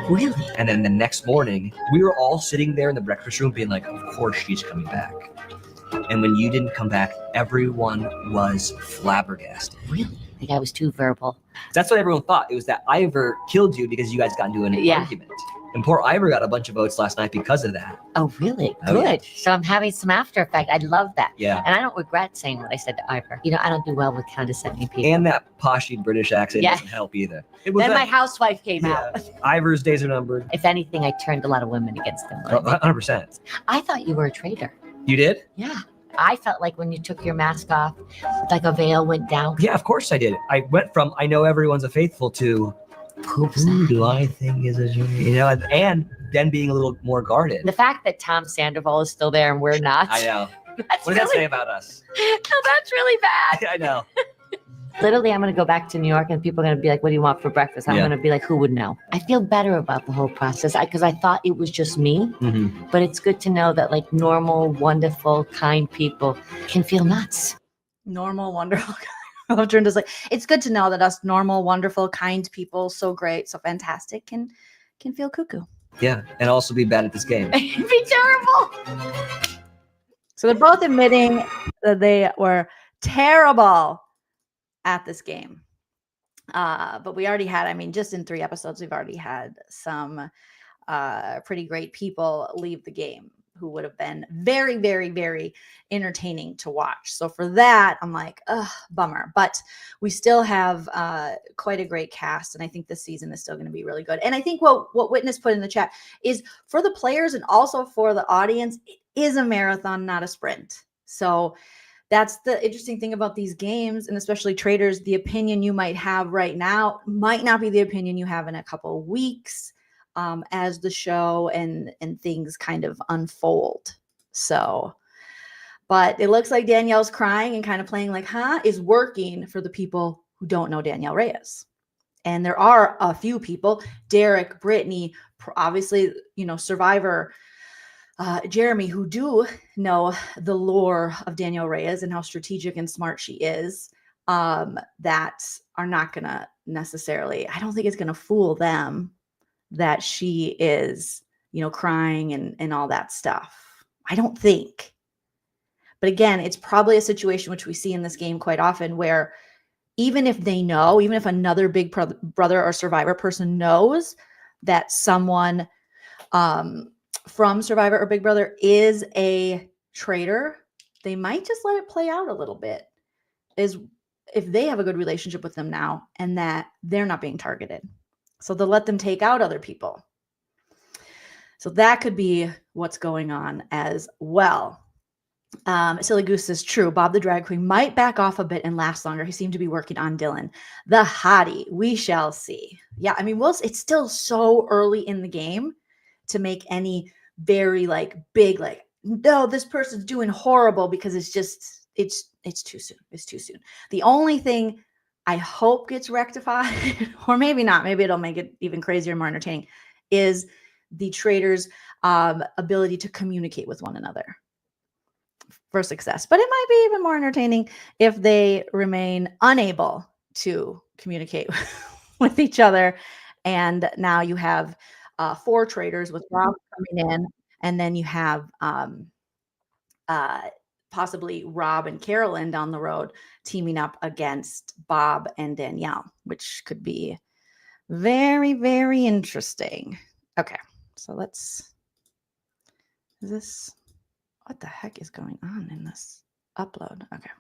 Really? And then the next morning, we were all sitting there in the breakfast room being like, of course she's coming back. And when you didn't come back, everyone was flabbergasted. Really? I think I was too verbal. That's what everyone thought. It was that Ivor killed you because you guys got into an argument. And poor Ivor got a bunch of votes last night because of that. Oh, really? Oh, Good. yeah. So I'm having some after effect. I love that. Yeah. And I don't regret saying what I said to Ivor. You know, I don't do well with condescending people. And that poshy British accent doesn't help either. It was Then that, my housewife came out. Ivor's days are numbered. If anything, I turned a lot of women against him. 100%. I thought you were a traitor. You did? Yeah. I felt like when you took your mask off, like a veil went down. Yeah, of course I did. I went from I know everyone's a faithful to who do I think is a you know, and then being a little more guarded. The fact that Tom Sandoval is still there and we're not. I know. That's What does that say about us? No, that's really bad. I know. Literally, I'm going to go back to New York and people are going to be like, what do you want for breakfast? I'm going to be like, who would know? I feel better about the whole process because I thought it was just me. Mm-hmm. But it's good to know that like normal, wonderful, kind people can feel nuts. Normal, wonderful. I love Dorinda's like, it's good to know that us normal, wonderful, kind people, so great, so fantastic, can feel cuckoo. Yeah, and also be bad at this game. It'd be terrible. So they're both admitting that they were terrible at this game. But we already had, I mean, just in 3 episodes, we've already had some pretty great people leave the game who would have been very, very, very entertaining to watch. So for that, I'm like, ugh, bummer. But we still have quite a great cast, and I think this season is still going to be really good. And I think what Witness put in the chat is for the players and also for the audience, it is a marathon, not a sprint. So that's the interesting thing about these games, and especially Traitors. The opinion you might have right now might not be the opinion you have in a couple of weeks. As the show and things kind of unfold. So, but it looks like Danielle's crying and kind of playing like, is working for the people who don't know Danielle Reyes. And there are a few people, Derek, Brittany, obviously, Survivor, Jeremy, who do know the lore of Danielle Reyes and how strategic and smart she is, that are not going to necessarily, I don't think it's going to fool them that she is, crying and all that stuff. I don't think. But again, it's probably a situation which we see in this game quite often where even if they know, even if another Big Brother or Survivor person knows that someone from Survivor or Big Brother is a traitor, they might just let it play out a little bit. Is if they have a good relationship with them now and that they're not being targeted. So they'll let them take out other people. So that could be what's going on as well. Silly Goose is true. Bob the drag queen might back off a bit and last longer. He seemed to be working on Dylan. The hottie, we shall see. Yeah, I mean, it's still so early in the game to make any very big, no, this person's doing horrible, because it's too soon. It's too soon. The only thing I hope gets rectified, or maybe not, maybe it'll make it even crazier and more entertaining, is the Traitors' ability to communicate with one another for success. But it might be even more entertaining if they remain unable to communicate with each other. And now you have 4 Traitors with Rob coming in, and then you have possibly Rob and Carolyn down the road teaming up against Bob and Danielle, which could be very, very interesting. Okay, so what the heck is going on in this upload? Okay.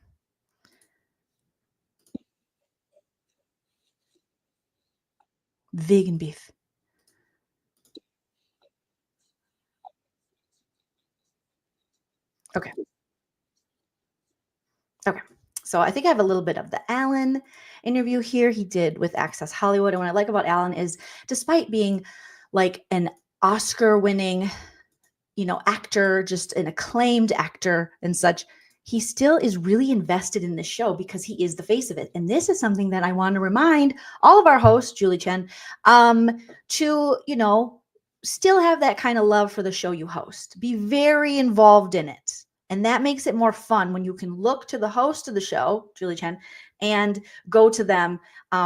Vegan beef. Okay. Okay. So I think I have a little bit of the Alan interview here he did with Access Hollywood. And what I like about Alan is, despite being like an Oscar-winning, actor, just an acclaimed actor and such, he still is really invested in the show because he is the face of it. And this is something that I want to remind all of our hosts, Julie Chen, to, still have that kind of love for the show you host. Be very involved in it. And that makes it more fun when you can look to the host of the show, Julie Chen, and go to them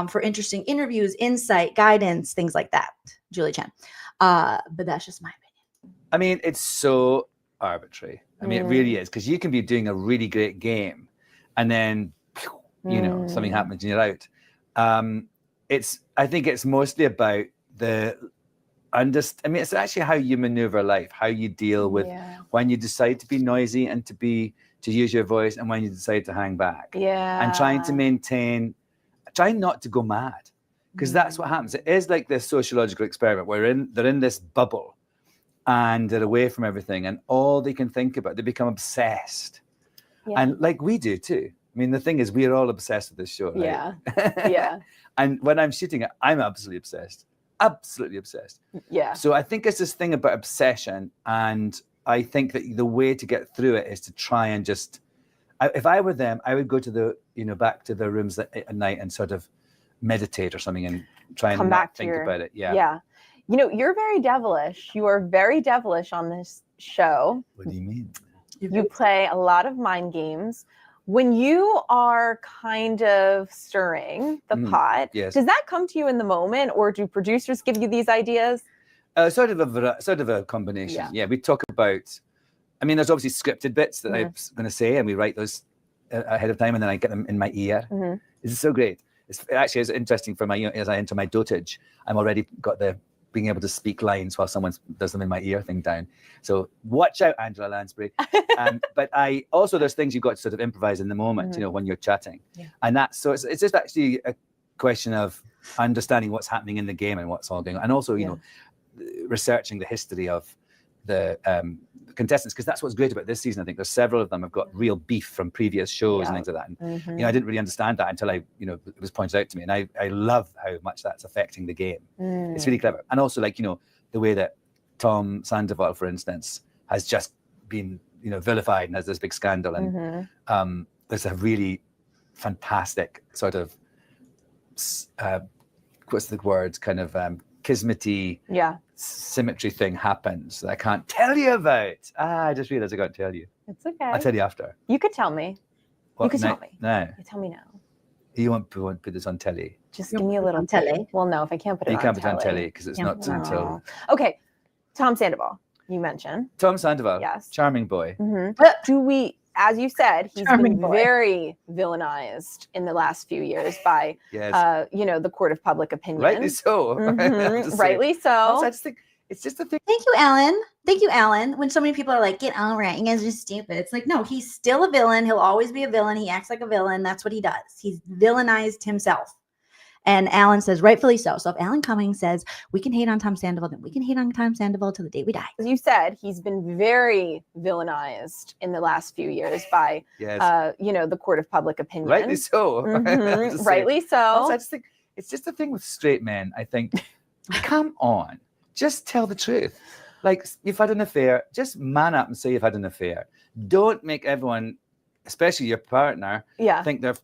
for interesting interviews, insight, guidance, things like that, Julie Chen. But that's just my opinion. I mean, it's so arbitrary. I mean, it really is, because you can be doing a really great game and then, something happens and you're out. I think it's mostly about it's actually how you maneuver life, how you deal with when you decide to be noisy and to use your voice, and when you decide to hang back. Yeah. And trying not to go mad, because that's what happens. It is like this sociological experiment where they're in this bubble and they're away from everything, and all they can think about, they become obsessed. Yeah. And like we do too. I mean, the thing is, we're all obsessed with this show, right? Yeah. Yeah. And when I'm shooting it, I'm absolutely obsessed. Absolutely obsessed. Yeah. So I think it's this thing about obsession, and I think that the way to get through it is to try and just, if I were them, I would go to the, back to their rooms at night and sort of meditate or something and try and not think about it. Yeah. Yeah. You're very devilish. You are very devilish on this show. What do you mean? You play a lot of mind games. When you are kind of stirring the pot, does that come to you in the moment, or do producers give you these ideas? Sort of a combination. Yeah, we talk about I mean, there's obviously scripted bits that I'm going to say, and we write those ahead of time, and then I get them in my ear. This is so great. It's actually is interesting for my, as I enter my dotage, I'm already got the being able to speak lines while someone does them in my ear thing down. So watch out, Angela Lansbury. But I also, there's things you've got to sort of improvise in the moment, you know, when you're chatting. And that's, so it's just actually a question of understanding what's happening in the game and what's all going on. And also, you know, researching the history of the contestants, because that's what's great about this season. I think there's several of them have got real beef from previous shows and things like that. And you know, I didn't really understand that until you know, it was pointed out to me, and I love how much that's affecting the game. It's really clever. And also, like, you know, the way that Tom Sandoval, for instance, has just been, you know, vilified and has this big scandal, and there's a really fantastic sort of what's the word, kind of kismety symmetry thing happens that I can't tell you about. I just realized I can't tell you. It's okay. I'll tell you after. You could tell me. You could tell me. No. You tell me now. You won't put this on telly. Just give me a little telly. Well, no, if I can't put it on telly. You can't put it on telly because it's not until... Okay. Tom Sandoval, you mentioned. Tom Sandoval. Yes. Charming boy. Do we, as you said, he's been very villainized in the last few years by, you know, the court of public opinion. Rightly so. Rightly so. Also, I just think it's just the thing. Thank you, Alan. Thank you, Alan. When so many people are like, get over it, you guys are just stupid. It's like, no, he's still a villain. He'll always be a villain. He acts like a villain. That's what he does. He's villainized himself. And Alan says, rightfully so. So if Alan Cumming says, we can hate on Tom Sandoval, then we can hate on Tom Sandoval till the day we die. As you said, he's been very villainized in the last few years by, you know, the court of public opinion. Rightly so. Rightly so. Also, I just think it's just the thing with straight men, I think, come on, just tell the truth. Like, you've had an affair, just man up and say you've had an affair. Don't make everyone, especially your partner, think they're,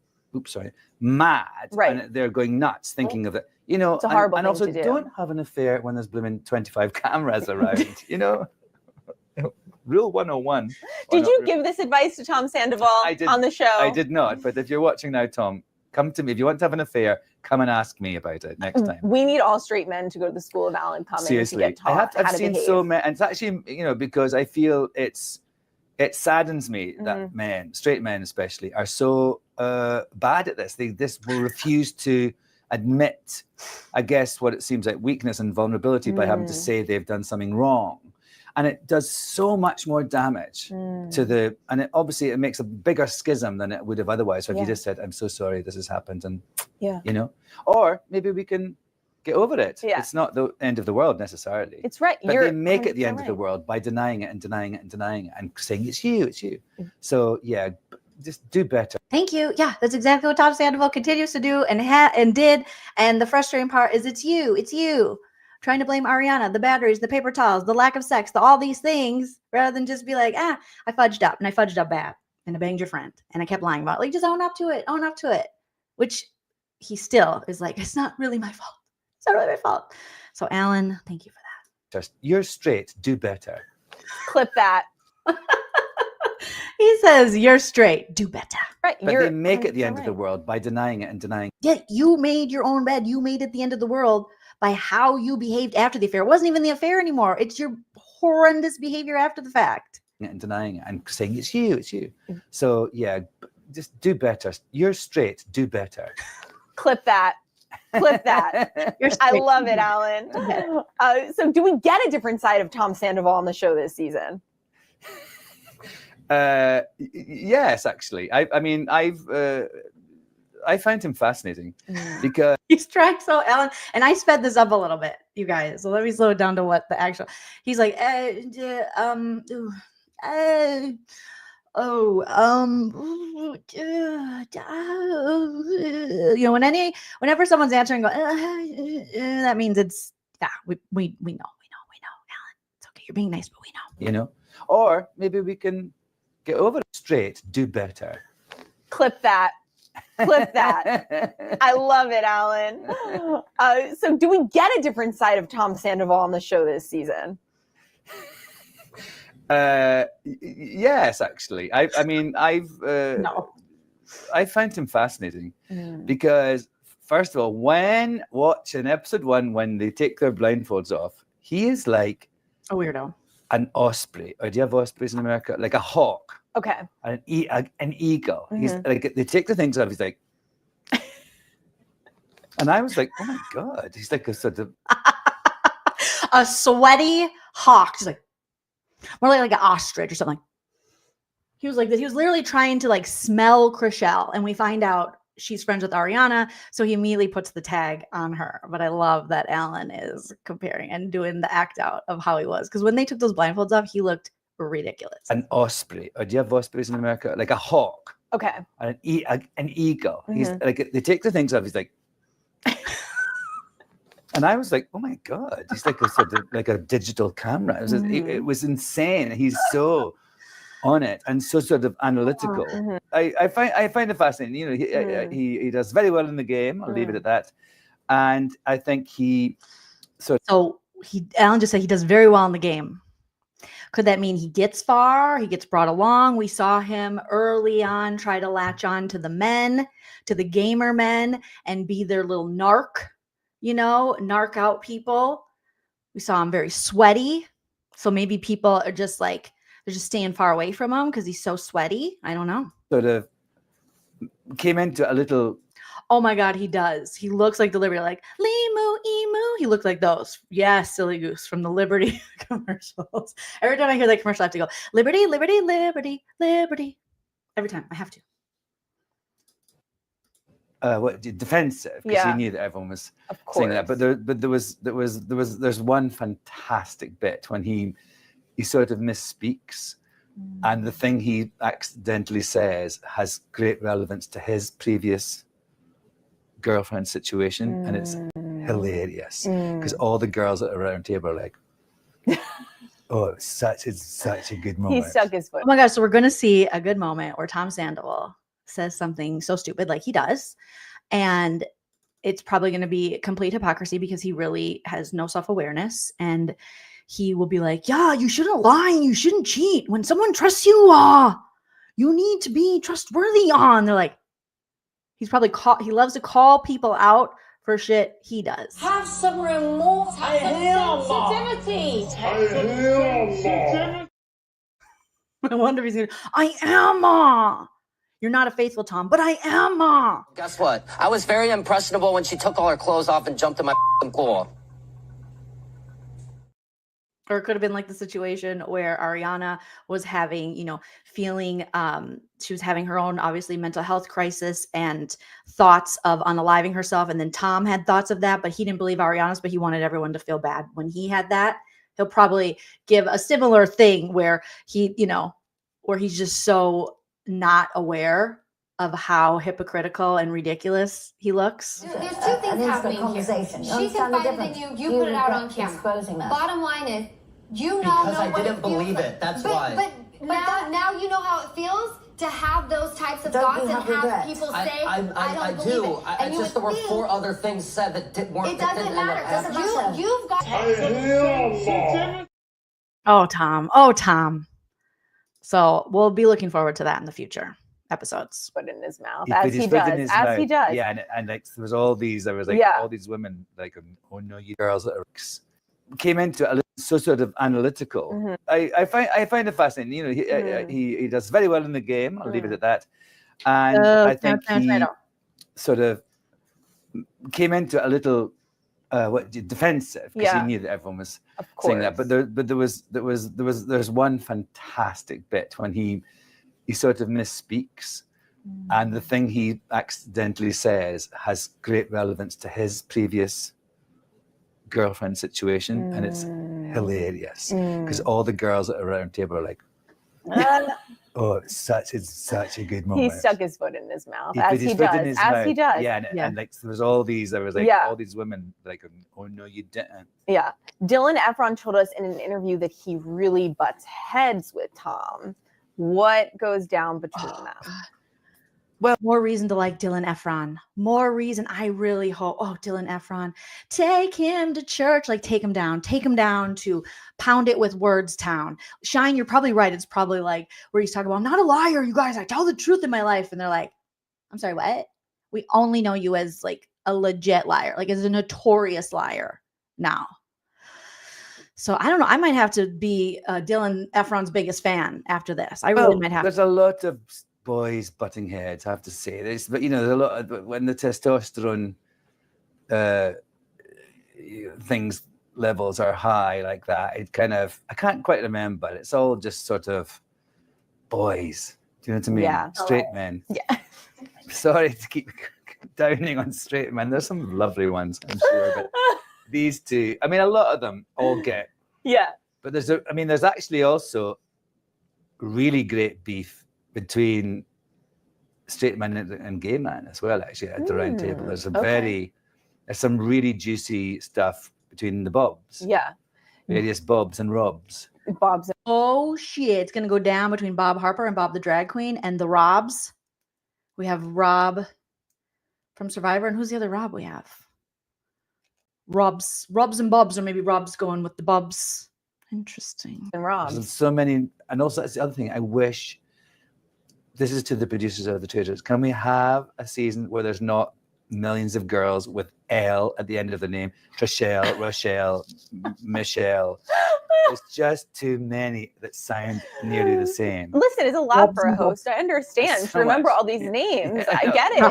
mad, and they're going nuts thinking of it. You know, it's a horrible and thing also to do. Don't have an affair when there's blooming 25 cameras around, you know? Rule 101. Did you give this advice to Tom Sandoval on the show? I did not, but if you're watching now, Tom, come to me. If you want to have an affair, come and ask me about it next time. We need all straight men to go to the school of Alan Cumming to get taught I've seen so many, and it's actually, you know, because I feel it saddens me that men, straight men especially, are so bad at this. They will refuse to admit, I guess, what it seems like weakness and vulnerability by having to say they've done something wrong. And it does so much more damage to the, and it obviously it makes a bigger schism than it would have otherwise. So if you just said, I'm so sorry this has happened, and you know, or maybe we can get over it. It's not the end of the world necessarily. It's right. But they make it the end of the world by denying it and denying it and denying it and saying it's you. So yeah, just do better. Thank you. Yeah, that's exactly what Tom Sandoval continues to do and did. And the frustrating part is it's you. Trying to blame Ariana, the batteries, the paper towels, the lack of sex, all these things, rather than just be like, I fudged up, and I fudged up bad, and I banged your friend, and I kept lying about it. Like, just own up to it. Which he still is like, it's not really my fault. It's not really my fault. So Alan, thank you for that. Just, you're straight, do better. Clip that. He says, you're straight, do better. Right. But they make it the end of the world by denying it and denying. Yeah, you made your own bed. You made it the end of the world by how you behaved after the affair. It wasn't even the affair anymore. It's your horrendous behavior after the fact. And denying it and saying it's you. So yeah, just do better. You're straight, do better. Clip that. I love it, Alan. So do we get a different side of Tom Sandoval on the show this season? Yes, actually. I mean, I find him fascinating because he's trying so Alan, and I sped this up a little bit, you guys. So let me slow it down to what the actual. He's like, you know, whenever someone's answering, that means it's we know, Alan. It's okay, you're being nice, but we know. You know, or maybe we can get over it. Straight, do better. Clip that. I love it, Alan. So do we get a different side of Tom Sandoval on the show this season? Yes, actually. I find him fascinating because, first of all, when watching episode 1, when they take their blindfolds off, he is like a weirdo. an osprey, or do you have ospreys in America? Like a hawk. Okay. And an eagle. He's Mhm. like, they take the things off. He's like, and I was like, oh my God. He's like a sort of A sweaty hawk. He's like, more like an ostrich or something. He was like this. He was literally trying to like smell Chrishell, and we find out she's friends with Ariana, so he immediately puts the tag on her. But I love that Alan is comparing and doing the act out of how he was, because when they took those blindfolds off, he looked ridiculous. an osprey, or do you have ospreys in America? Like a hawk. Okay. And an eagle. He's Mhm. like, they take the things off. He's like, and I was like, oh my God. He's like a sort of like a digital camera. It was insane. He's so on it and so sort of analytical. Mhm. I find it fascinating. You know, he does very well in the game. I'll leave it at that. And I think Alan just said he does very well in the game. Could that mean he gets far? He gets brought along. We saw him early on try to latch on to the men, to the gamer men, and be their little narc, narc out people. We saw him very sweaty. So maybe people are just like, they're just staying far away from him because he's so sweaty. I don't know. sort of came into a little. Oh my God, he does. He looks like the Liberty, like Limu, Emu. He looked like those. Yes, Silly Goose from the Liberty commercials. Every time I hear that commercial, I have to go, Liberty, Liberty, Liberty, Liberty. Every time. I have to. Defensive, because he knew that everyone was saying that. But there's one fantastic bit when he sort of misspeaks, and the thing he accidentally says has great relevance to his previous girlfriend situation, and it's hilarious because all the girls at the round table are like, "Oh, it's such a good moment." He stuck his foot. Oh my gosh! So we're going to see a good moment where Tom Sandoval says something so stupid, like he does, and it's probably going to be complete hypocrisy because he really has no self-awareness, and he will be like, "Yeah, you shouldn't lie, and you shouldn't cheat. When someone trusts you, you need to be trustworthy." And they're like, he's probably he loves to call people out for shit he does. Have some remorse, have some sensitivity. I wonder if he's gonna. I am. You're not a faithful Tom, but I am. Guess what? I was very impressionable when she took all her clothes off and jumped in my pool. Or it could have been like the situation where Ariana was having, feeling, she was having her own, obviously, mental health crisis and thoughts of unaliving herself. And then Tom had thoughts of that, but he didn't believe Ariana's, but he wanted everyone to feel bad when he had that. He'll probably give a similar thing where he, where he's just so not aware of how hypocritical and ridiculous he looks. There's two things happening here. She confided in you. You put it out on camera. Bottom line is, you know Because I didn't believe it. That's why. But now you know how it feels to have those types of thoughts and have people say, I don't believe it. It's just there were 4 other things said that weren't. It doesn't matter. You've got. Oh, Tom. Oh, Tom. So we'll be looking forward to that in the future episodes. Put in his mouth, He as put he his foot in does, his as mouth. he does. Yeah, and like there was all these women like, oh no, you girls that came into a little, so sort of analytical. I find it fascinating. He does very well in the game. I'll leave it at that. And I think he sort of came into a little defensive because he knew that everyone was saying that. But there's one fantastic bit when he sort of misspeaks, and the thing he accidentally says has great relevance to his previous girlfriend situation, and it's hilarious because all the girls at the round table are like, "Oh, it's such a good moment." He stuck his foot in his mouth, He as put his he foot in does, his as mouth. he does. Yeah, and like there was all these women like, "Oh no, you didn't." Yeah. Dylan Efron told us in an interview that he really butts heads with Tom. What goes down between them? Well, more reason to like Dylan Efron. More reason. I really hope. Oh, Dylan Efron, take him to church. Like, take him down to Pound It with Words Town. Shine, you're probably right. It's probably like where he's talking about, I'm not a liar, you guys. I tell the truth in my life. And they're like, I'm sorry, what? We only know you as like a legit liar, like as a notorious liar now. So I don't know. I might have to be Dylan Efron's biggest fan after this. I really might have. There's a lot of boys butting heads, I have to say. There's a lot of, when the testosterone things levels are high like that. It kind of, I can't quite remember. It's all just sort of boys. Do you know what I mean? Yeah. Straight men. Yeah. Sorry to keep downing on straight men. There's some lovely ones, I'm sure, but these two, I mean, a lot of them all get. Yeah. But there's actually also really great beef between straight men and gay men as well, actually, at the round table. There's there's some really juicy stuff between the Bobs. Yeah. Various Bobs and Robs. Bobs. Oh shit, it's gonna go down between Bob Harper and Bob the Drag Queen and the Robs. We have Rob from Survivor, and who's the other Rob we have? Robs and Bobs, or maybe Rob's going with the Bobs. Interesting. And Robs. There's so many, and also that's the other thing. I wish, this is to the producers of the Traitors, can we have a season where there's not millions of girls with L at the end of the name? Trishelle, Rochelle, Michelle. There's just too many that sound nearly the same. Listen, it's a lot for a host. I understand. So Remember much. all these names. Yeah, I get it.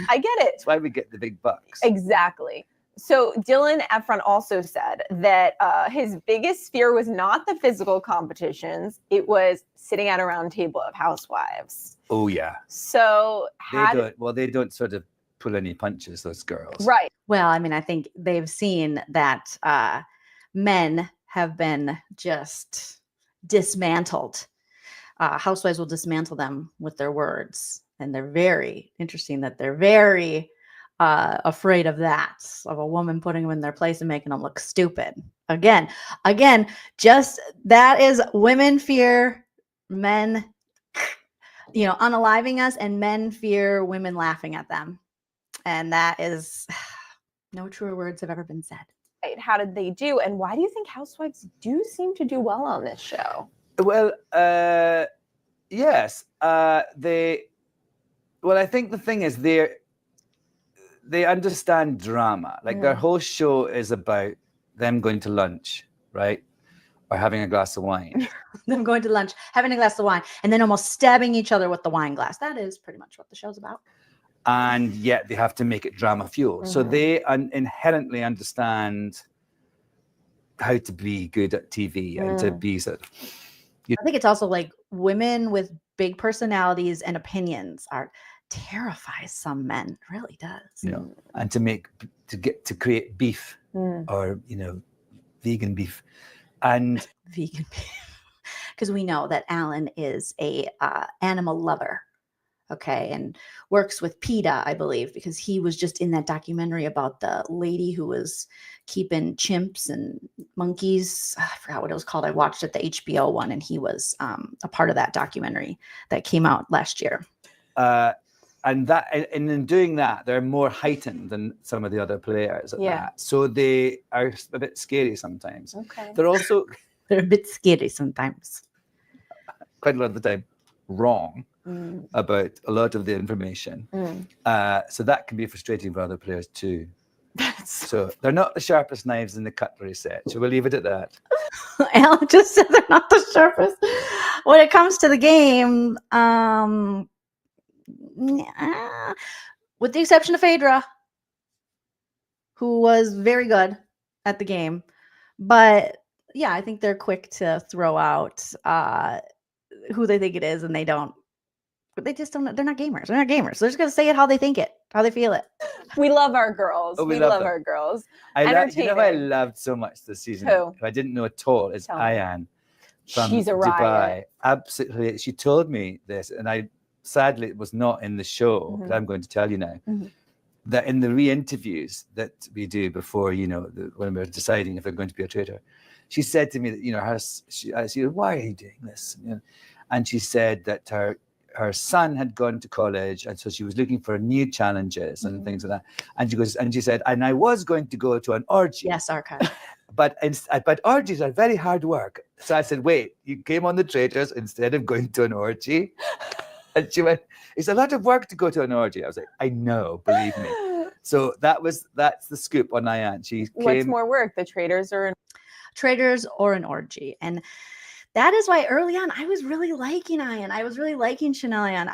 I get it. That's why we get the big bucks. Exactly. So Dylan Efron also said that his biggest fear was not the physical competitions. It was sitting at a round table of housewives. Oh, yeah. So they don't sort of pull any punches, those girls. Right. Well, I mean, I think they've seen that men have been just dismantled. Housewives will dismantle them with their words. And they're very interesting that they're very afraid of that, of a woman putting them in their place and making them look stupid. Again, just that is women fear men, unaliving us, and men fear women laughing at them. And that is, no truer words have ever been said. Right. How did they do? And why do you think housewives do seem to do well on this show? Well, yes. I think the thing is they understand drama. Like their whole show is about them going to lunch, right? Or having a glass of wine. Them going to lunch, having a glass of wine, and then almost stabbing each other with the wine glass. That is pretty much what the show's about. And yet they have to make it drama fueled. So they inherently understand how to be good at TV and to be sort of. I think it's also like women with big personalities and opinions terrifies some men. It really does. And to create beef or vegan beef and vegan beef, because we know that Alan is a animal lover. Okay, and works with PETA, I believe, because he was just in that documentary about the lady who was keeping chimps and monkeys. I forgot what it was called. I watched it, the HBO one, and he was a part of that documentary that came out last year. And in doing that, they're more heightened than some of the other players at that. So they are a bit scary sometimes. Okay. They're a bit scary sometimes. Quite a lot of the time wrong about a lot of the information. So that can be frustrating for other players too. So they're not the sharpest knives in the cutlery set. So we'll leave it at that. Alan just said they're not the sharpest. When it comes to the game, with the exception of Phaedra, who was very good at the game. But yeah, I think they're quick to throw out who they think it is, and they just don't. They're not gamers. They're not gamers. They're just gonna say it how they think it, how they feel it. We love our girls. Oh, we love them. our girls. I loved so much this season. Who I didn't know at all is Ayan from She's a Dubai. riot. Absolutely, she told me this, and sadly it was not in the show. But I'm going to tell you now that in the re-interviews that we do before, when we're deciding if we're going to be a traitor, she said to me that I said, why are you doing this? And she said that her son had gone to college, and so she was looking for new challenges and things like that. And she said, and I was going to go to an orgy. Yes, archive. But orgies are very hard work. So I said, wait, you came on the Traitors instead of going to an orgy? And she went, it's a lot of work to go to an orgy. I was like, I know, believe me. So that's the scoop on Ayan. What's more work? The Traitors or Traitors or an orgy. And that is why early on I was really liking Ayan. I was really liking Chanel Ayan.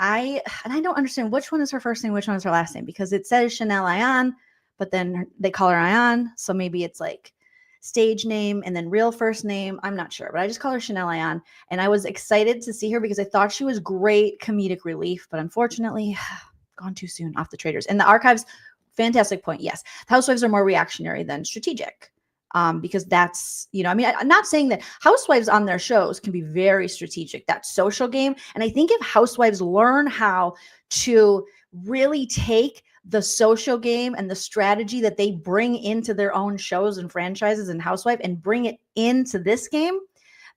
And I don't understand which one is her first name, which one is her last name, because it says Chanel Ayan, but then they call her Ayan. So maybe it's like stage name and then real first name. I'm not sure, but I just call her Chanel Ayan. And I was excited to see her because I thought she was great comedic relief, but unfortunately gone too soon off the Traitors. And the archives, fantastic point. Yes. The Housewives are more reactionary than strategic. Because that's, I mean, I'm not saying that Housewives on their shows can be very strategic, that social game. And I think if Housewives learn how to really take the social game and the strategy that they bring into their own shows and franchises and Housewife and bring it into this game,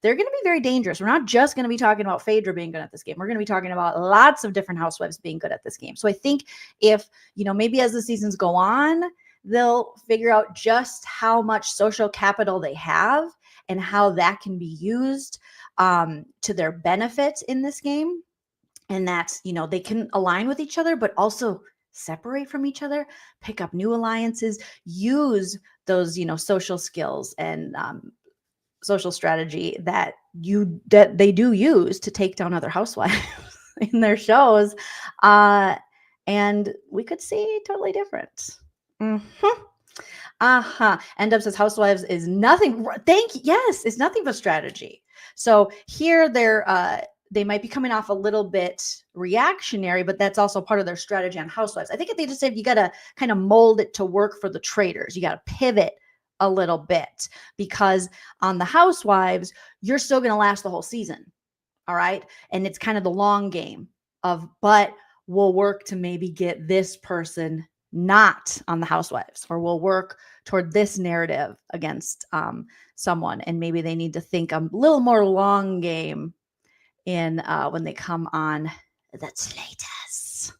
they're going to be very dangerous. We're not just going to be talking about Phaedra being good at this game. We're going to be talking about lots of different Housewives being good at this game. So I think if, maybe as the seasons go on, they'll figure out just how much social capital they have and how that can be used to their benefit in this game. And that, they can align with each other, but also separate from each other, pick up new alliances, use those, social skills and social strategy that they do use to take down other housewives in their shows. And we could see totally different. End up says Housewives is nothing. Yes, it's nothing but strategy. So here they might be coming off a little bit reactionary, but that's also part of their strategy on Housewives. I think if they just said you got to kind of mold it to work for the Traitors, you got to pivot a little bit, because on the Housewives, you're still going to last the whole season. All right. And it's kind of the long game but we'll work to maybe get this person not on the Housewives, or we'll work toward this narrative against someone. And maybe they need to think a little more long game in when they come on the Traitors.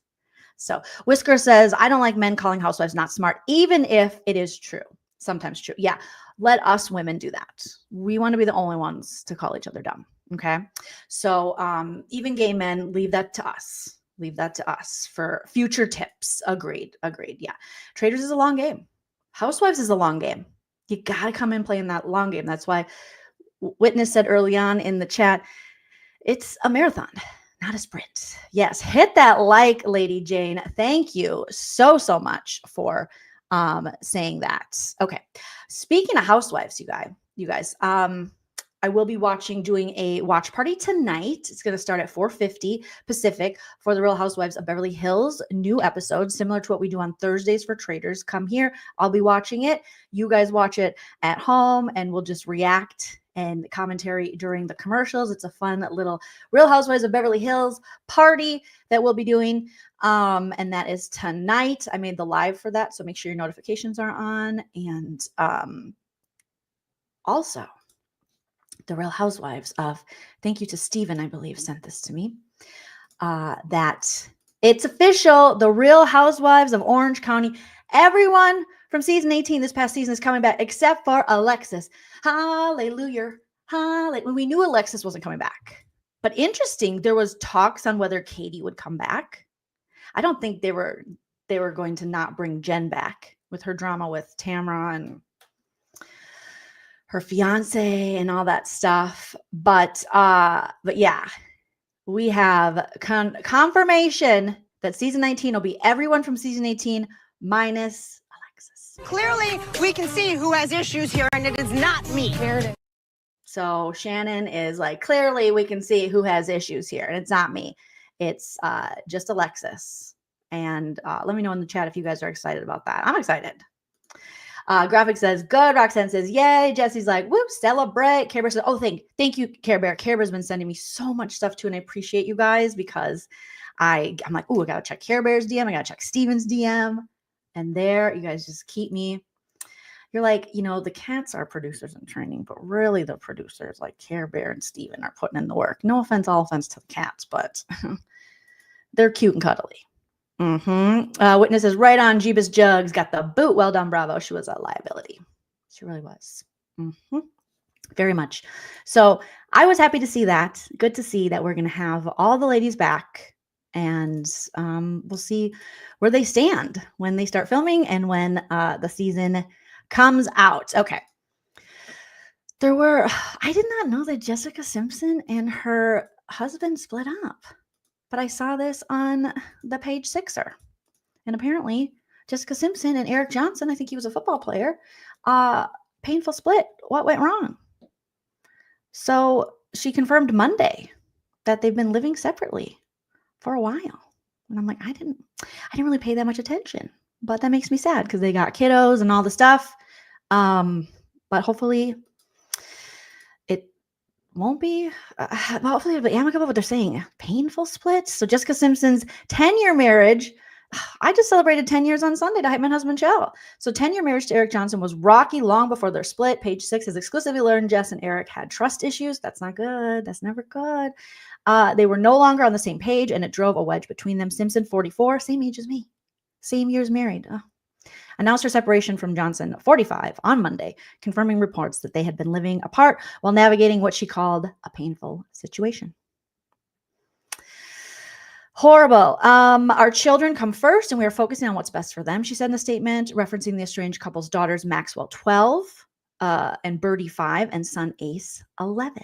So Whisker says, I don't like men calling housewives not smart, even if it is true. Sometimes true. Yeah. Let us women do that. We want to be the only ones to call each other dumb. Okay. So even gay men, leave that to us. Leave that to us for future tips. Agreed. Yeah. Traitors is a long game. Housewives is a long game. You got to come in playing that long game. That's why Witness said early on in the chat, it's a marathon, not a sprint. Yes. Hit that like, Lady Jane. Thank you so much for saying that. Okay. Speaking of Housewives, you guys, I will be doing a watch party tonight. It's going to start at 4:50 Pacific for the Real Housewives of Beverly Hills new episode, similar to what we do on Thursdays for Traitors. Come here. I'll be watching it. You guys watch it at home, and we'll just react and commentary during the commercials. It's a fun little Real Housewives of Beverly Hills party that we'll be doing. And that is tonight. I made the live for that, so make sure your notifications are on. And also, the Real Housewives of, thank you to Steven, I believe, sent this to me, that it's official. The Real Housewives of Orange County, everyone from season 18 this past season is coming back, except for Alexis. Hallelujah. We knew Alexis wasn't coming back. But interesting, there was talks on whether Katie would come back. I don't think they were going to not bring Jen back with her drama with Tamra and her fiance and all that stuff. But yeah, we have confirmation that season 19 will be everyone from season 18 minus Alexis. Clearly, we can see who has issues here, and it is not me. So Shannon is like, clearly we can see who has issues here, and it's not me. It's just Alexis. And let me know in the chat if you guys are excited about that. I'm excited. Graphic says, good. Roxanne says, yay. Jesse's like, whoop, celebrate. Care Bear says, oh, thank you, Care Bear. Care Bear's been sending me so much stuff too, and I appreciate you guys, because I'm like, oh, I gotta check Care Bear's DM. I gotta check Steven's DM. And there, you guys just keep me. You're like, the cats are producers in training, but really the producers like Care Bear and Steven are putting in the work. No offense, all offense to the cats, but they're cute and cuddly. Witness is right on. Jeebus Jugs got the boot. Well done, Bravo. She was a liability. She really was. Very much. So I was happy to see that. Good to see that we're going to have all the ladies back, and we'll see where they stand when they start filming and when the season comes out. Okay. I did not know that Jessica Simpson and her husband split up, but I saw this on the Page Sixer. And apparently Jessica Simpson and Eric Johnson, I think he was a football player, painful split. What went wrong? So she confirmed Monday that they've been living separately for a while. And I'm like, I didn't really pay that much attention, but that makes me sad because they got kiddos and all the stuff. But hopefully it won't be, hopefully it'll be amicable, but they're saying painful splits. So Jessica Simpson's 10-year marriage, I just celebrated 10 years on Sunday to hype my husband Joe. So 10-year marriage to Eric Johnson was rocky long before their split. Page Six has exclusively learned Jess and Eric had trust issues. That's not good. That's never good. They were no longer on the same page, and it drove a wedge between them. Simpson, 44, same age as me. Same years married. Announced her separation from Johnson, 45, on Monday, confirming reports that they had been living apart while navigating what she called a painful situation. Horrible. Our children come first, and we are focusing on what's best for them, she said in the statement, referencing the estranged couple's daughters, Maxwell, 12, and Birdie, 5, and son Ace, 11.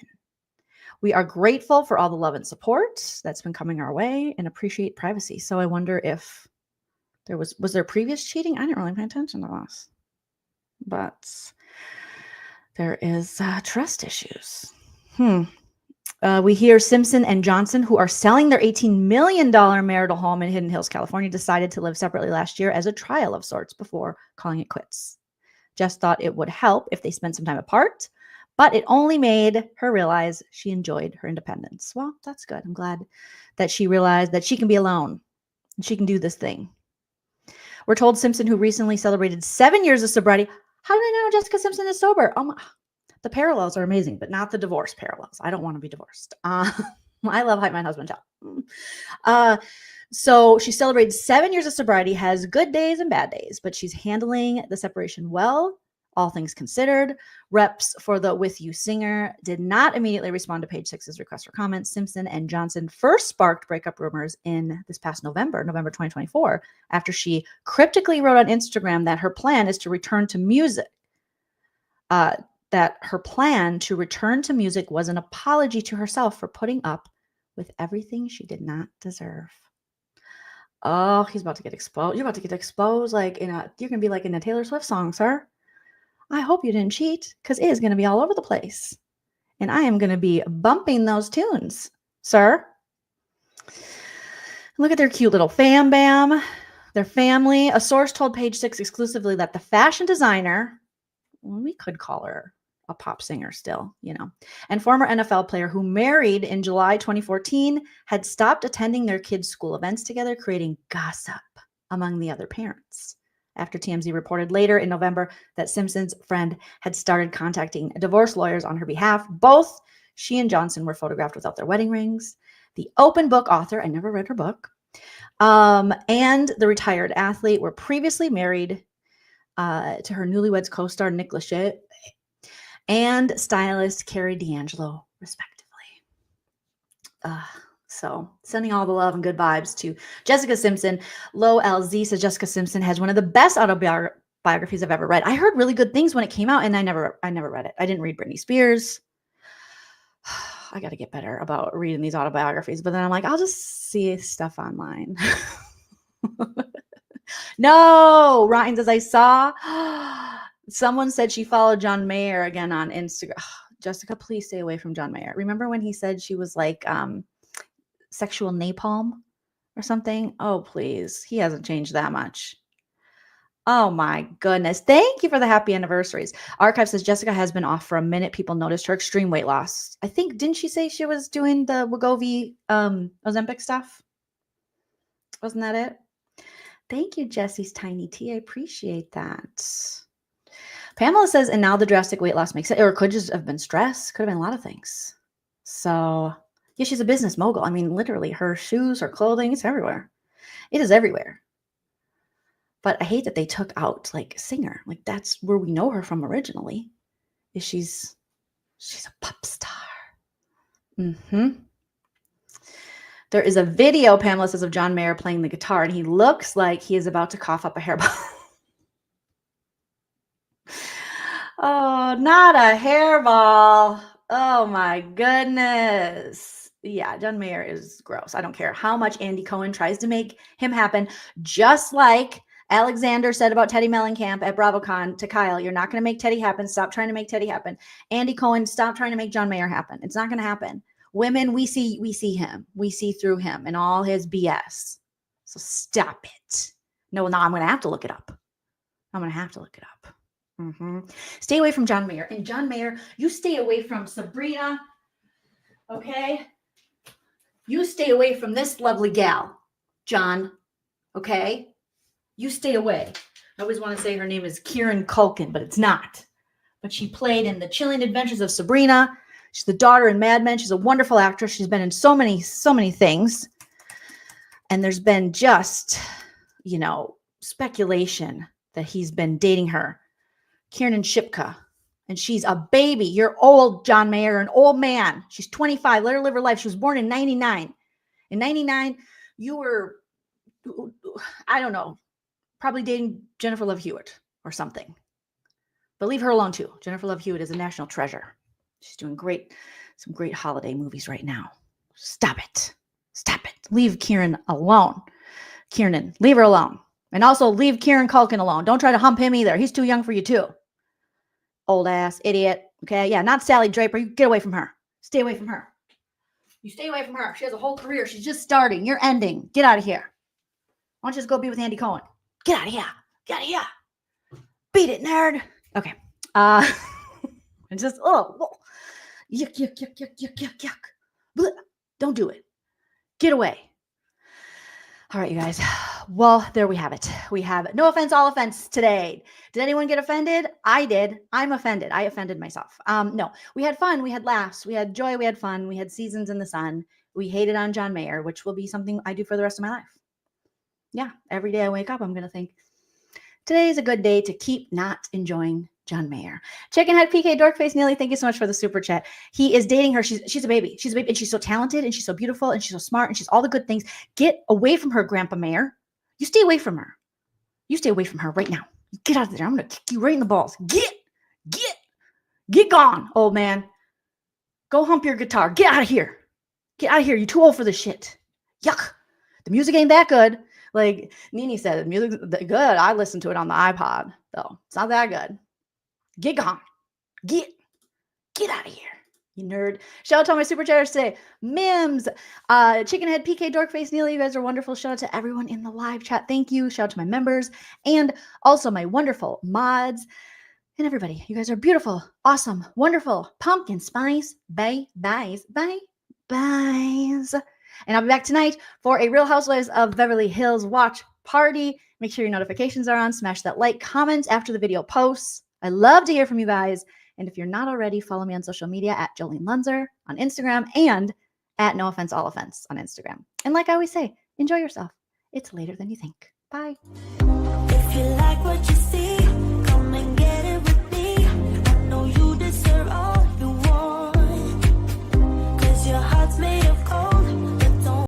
We are grateful for all the love and support that's been coming our way and appreciate privacy. So I wonder if was there previous cheating? I didn't really pay attention to this, but there is trust issues. We hear Simpson and Johnson, who are selling their $18 million marital home in Hidden Hills, California, decided to live separately last year as a trial of sorts before calling it quits. Jess thought it would help if they spent some time apart, but it only made her realize she enjoyed her independence. Well, that's good. I'm glad that she realized that she can be alone and she can do this thing. We're told Simpson, who recently celebrated 7 years of sobriety. How did I know Jessica Simpson is sober? Oh my, the parallels are amazing, but not the divorce parallels. I don't want to be divorced. I love Hype My Husband Joe. So she celebrated 7 years of sobriety, has good days and bad days, but she's handling the separation well, all things considered. Reps for the With You singer did not immediately respond to Page Six's request for comments. Simpson and Johnson first sparked breakup rumors in this past November 2024, after she cryptically wrote on Instagram that her plan is to return to music. That her plan to return to music was an apology to herself for putting up with everything she did not deserve. Oh, he's about to get exposed. You're about to get exposed you're going to be like in a Taylor Swift song, sir. I hope you didn't cheat, because it is going to be all over the place. And I am going to be bumping those tunes, sir. Look at their cute little fam bam, their family. A source told Page Six exclusively that the fashion designer, we could call her a pop singer still, and former NFL player who married in July 2014 had stopped attending their kids' school events together, creating gossip among the other parents. After TMZ reported later in November that Simpson's friend had started contacting divorce lawyers on her behalf, both she and Johnson were photographed without their wedding rings. The open book author, I never read her book, and the retired athlete were previously married to her newlyweds co-star Nick Lachey and stylist Carrie D'Angelo, respectively. So sending all the love and good vibes to Jessica Simpson. Lo LZ says Jessica Simpson has one of the best autobiographies I've ever read. I heard really good things when it came out, and I never read it. I didn't read Britney Spears. I got to get better about reading these autobiographies, but then I'm like, I'll just see stuff online. No, Ryan says, I saw someone said she followed John Mayer again on Instagram. Jessica, please stay away from John Mayer. Remember when he said she was like sexual napalm or something? Oh, please. He hasn't changed that much. Oh my goodness. Thank you for the happy anniversaries. Archive says Jessica has been off for a minute. People noticed her extreme weight loss. I think, didn't she say she was doing the Wegovy Ozempic stuff? Wasn't that it? Thank you, Jessie's Tiny Tea. I appreciate that. Pamela says, and now the drastic weight loss makes it, or it could just have been stress. Could have been a lot of things. So yeah, she's a business mogul. I mean, literally her shoes, her clothing, it's everywhere. It is everywhere. But I hate that they took out like singer. Like that's where we know her from originally. Is she's a pop star. There is a video, Pamela says, of John Mayer playing the guitar, and he looks like he is about to cough up a hairball. Oh not a hairball. Oh my goodness. Yeah, John Mayer is gross. I don't care how much Andy Cohen tries to make him happen. Just like Alexander said about Teddy Mellencamp at BravoCon to Kyle, you're not going to make Teddy happen. Stop trying to make Teddy happen. Andy Cohen, stop trying to make John Mayer happen. It's not going to happen. Women, we see him. We see through him and all his BS. So stop it. No, I'm going to have to look it up. Stay away from John Mayer. And John Mayer, you stay away from Sabrina. Okay? You stay away from this lovely gal, John. Okay? You stay away. I always want to say her name is Kieran Culkin, but it's not. But she played in The Chilling Adventures of Sabrina. She's the daughter in Mad Men. She's a wonderful actress. She's been in so many things. And there's been just, speculation that he's been dating her. Kiernan Shipka. And she's a baby. You're old, John Mayer, an old man. She's 25. Let her live her life. She was born in 99. In 99, you were, I don't know, probably dating Jennifer Love Hewitt or something. But leave her alone too. Jennifer Love Hewitt is a national treasure. She's doing some great holiday movies right now. Stop it. Leave Kieran alone. Kiernan, leave her alone. And also leave Kieran Culkin alone. Don't try to hump him either. He's too young for you too. Old ass idiot. Okay. Yeah. Not Sally Draper. You get away from her. Stay away from her. You stay away from her. She has a whole career. She's just starting. You're ending. Get out of here. Why don't you just go be with Andy Cohen? Get out of here. Beat it, nerd. Okay. And just, yuck. Blech. Don't do it. Get away. All right, you guys. Well, there we have it. We have no offense, all offense today. Did anyone get offended? I did. I'm offended. I offended myself. No, we had fun. We had laughs. We had joy. We had fun. We had seasons in the sun. We hated on John Mayer, which will be something I do for the rest of my life. Yeah. Every day I wake up, I'm going to think, today is a good day to keep not enjoying John Mayer. Chickenhead PK Dorkface Neely, thank you so much for the super chat. He is dating her. She's a baby. She's a baby, and she's so talented, and she's so beautiful, and she's so smart, and she's all the good things. Get away from her, Grandpa Mayer. You stay away from her. You stay away from her right now. Get out of there. I'm going to kick you right in the balls. Get gone, old man. Go hump your guitar. Get out of here. Get out of here. You're too old for this shit. Yuck. The music ain't that good. Like Nene said, the music's good. I listened to it on the iPod, though. It's not that good. Get gone. Get out of here, you nerd. Shout out to all my super chatters today. Mims, Chickenhead, PK, Dorkface, Neely. You guys are wonderful. Shout out to everyone in the live chat. Thank you. Shout out to my members and also my wonderful mods and everybody. You guys are beautiful, awesome, wonderful. Pumpkin spice. Bye. And I'll be back tonight for a Real Housewives of Beverly Hills watch party. Make sure your notifications are on. Smash that like, comment after the video posts. I love to hear from you guys. And if you're not already, follow me on social media at Joleen Lunzer on Instagram and at No Offense, All Offense on Instagram. And like I always say, enjoy yourself. It's later than you think. Bye. If you like what you see.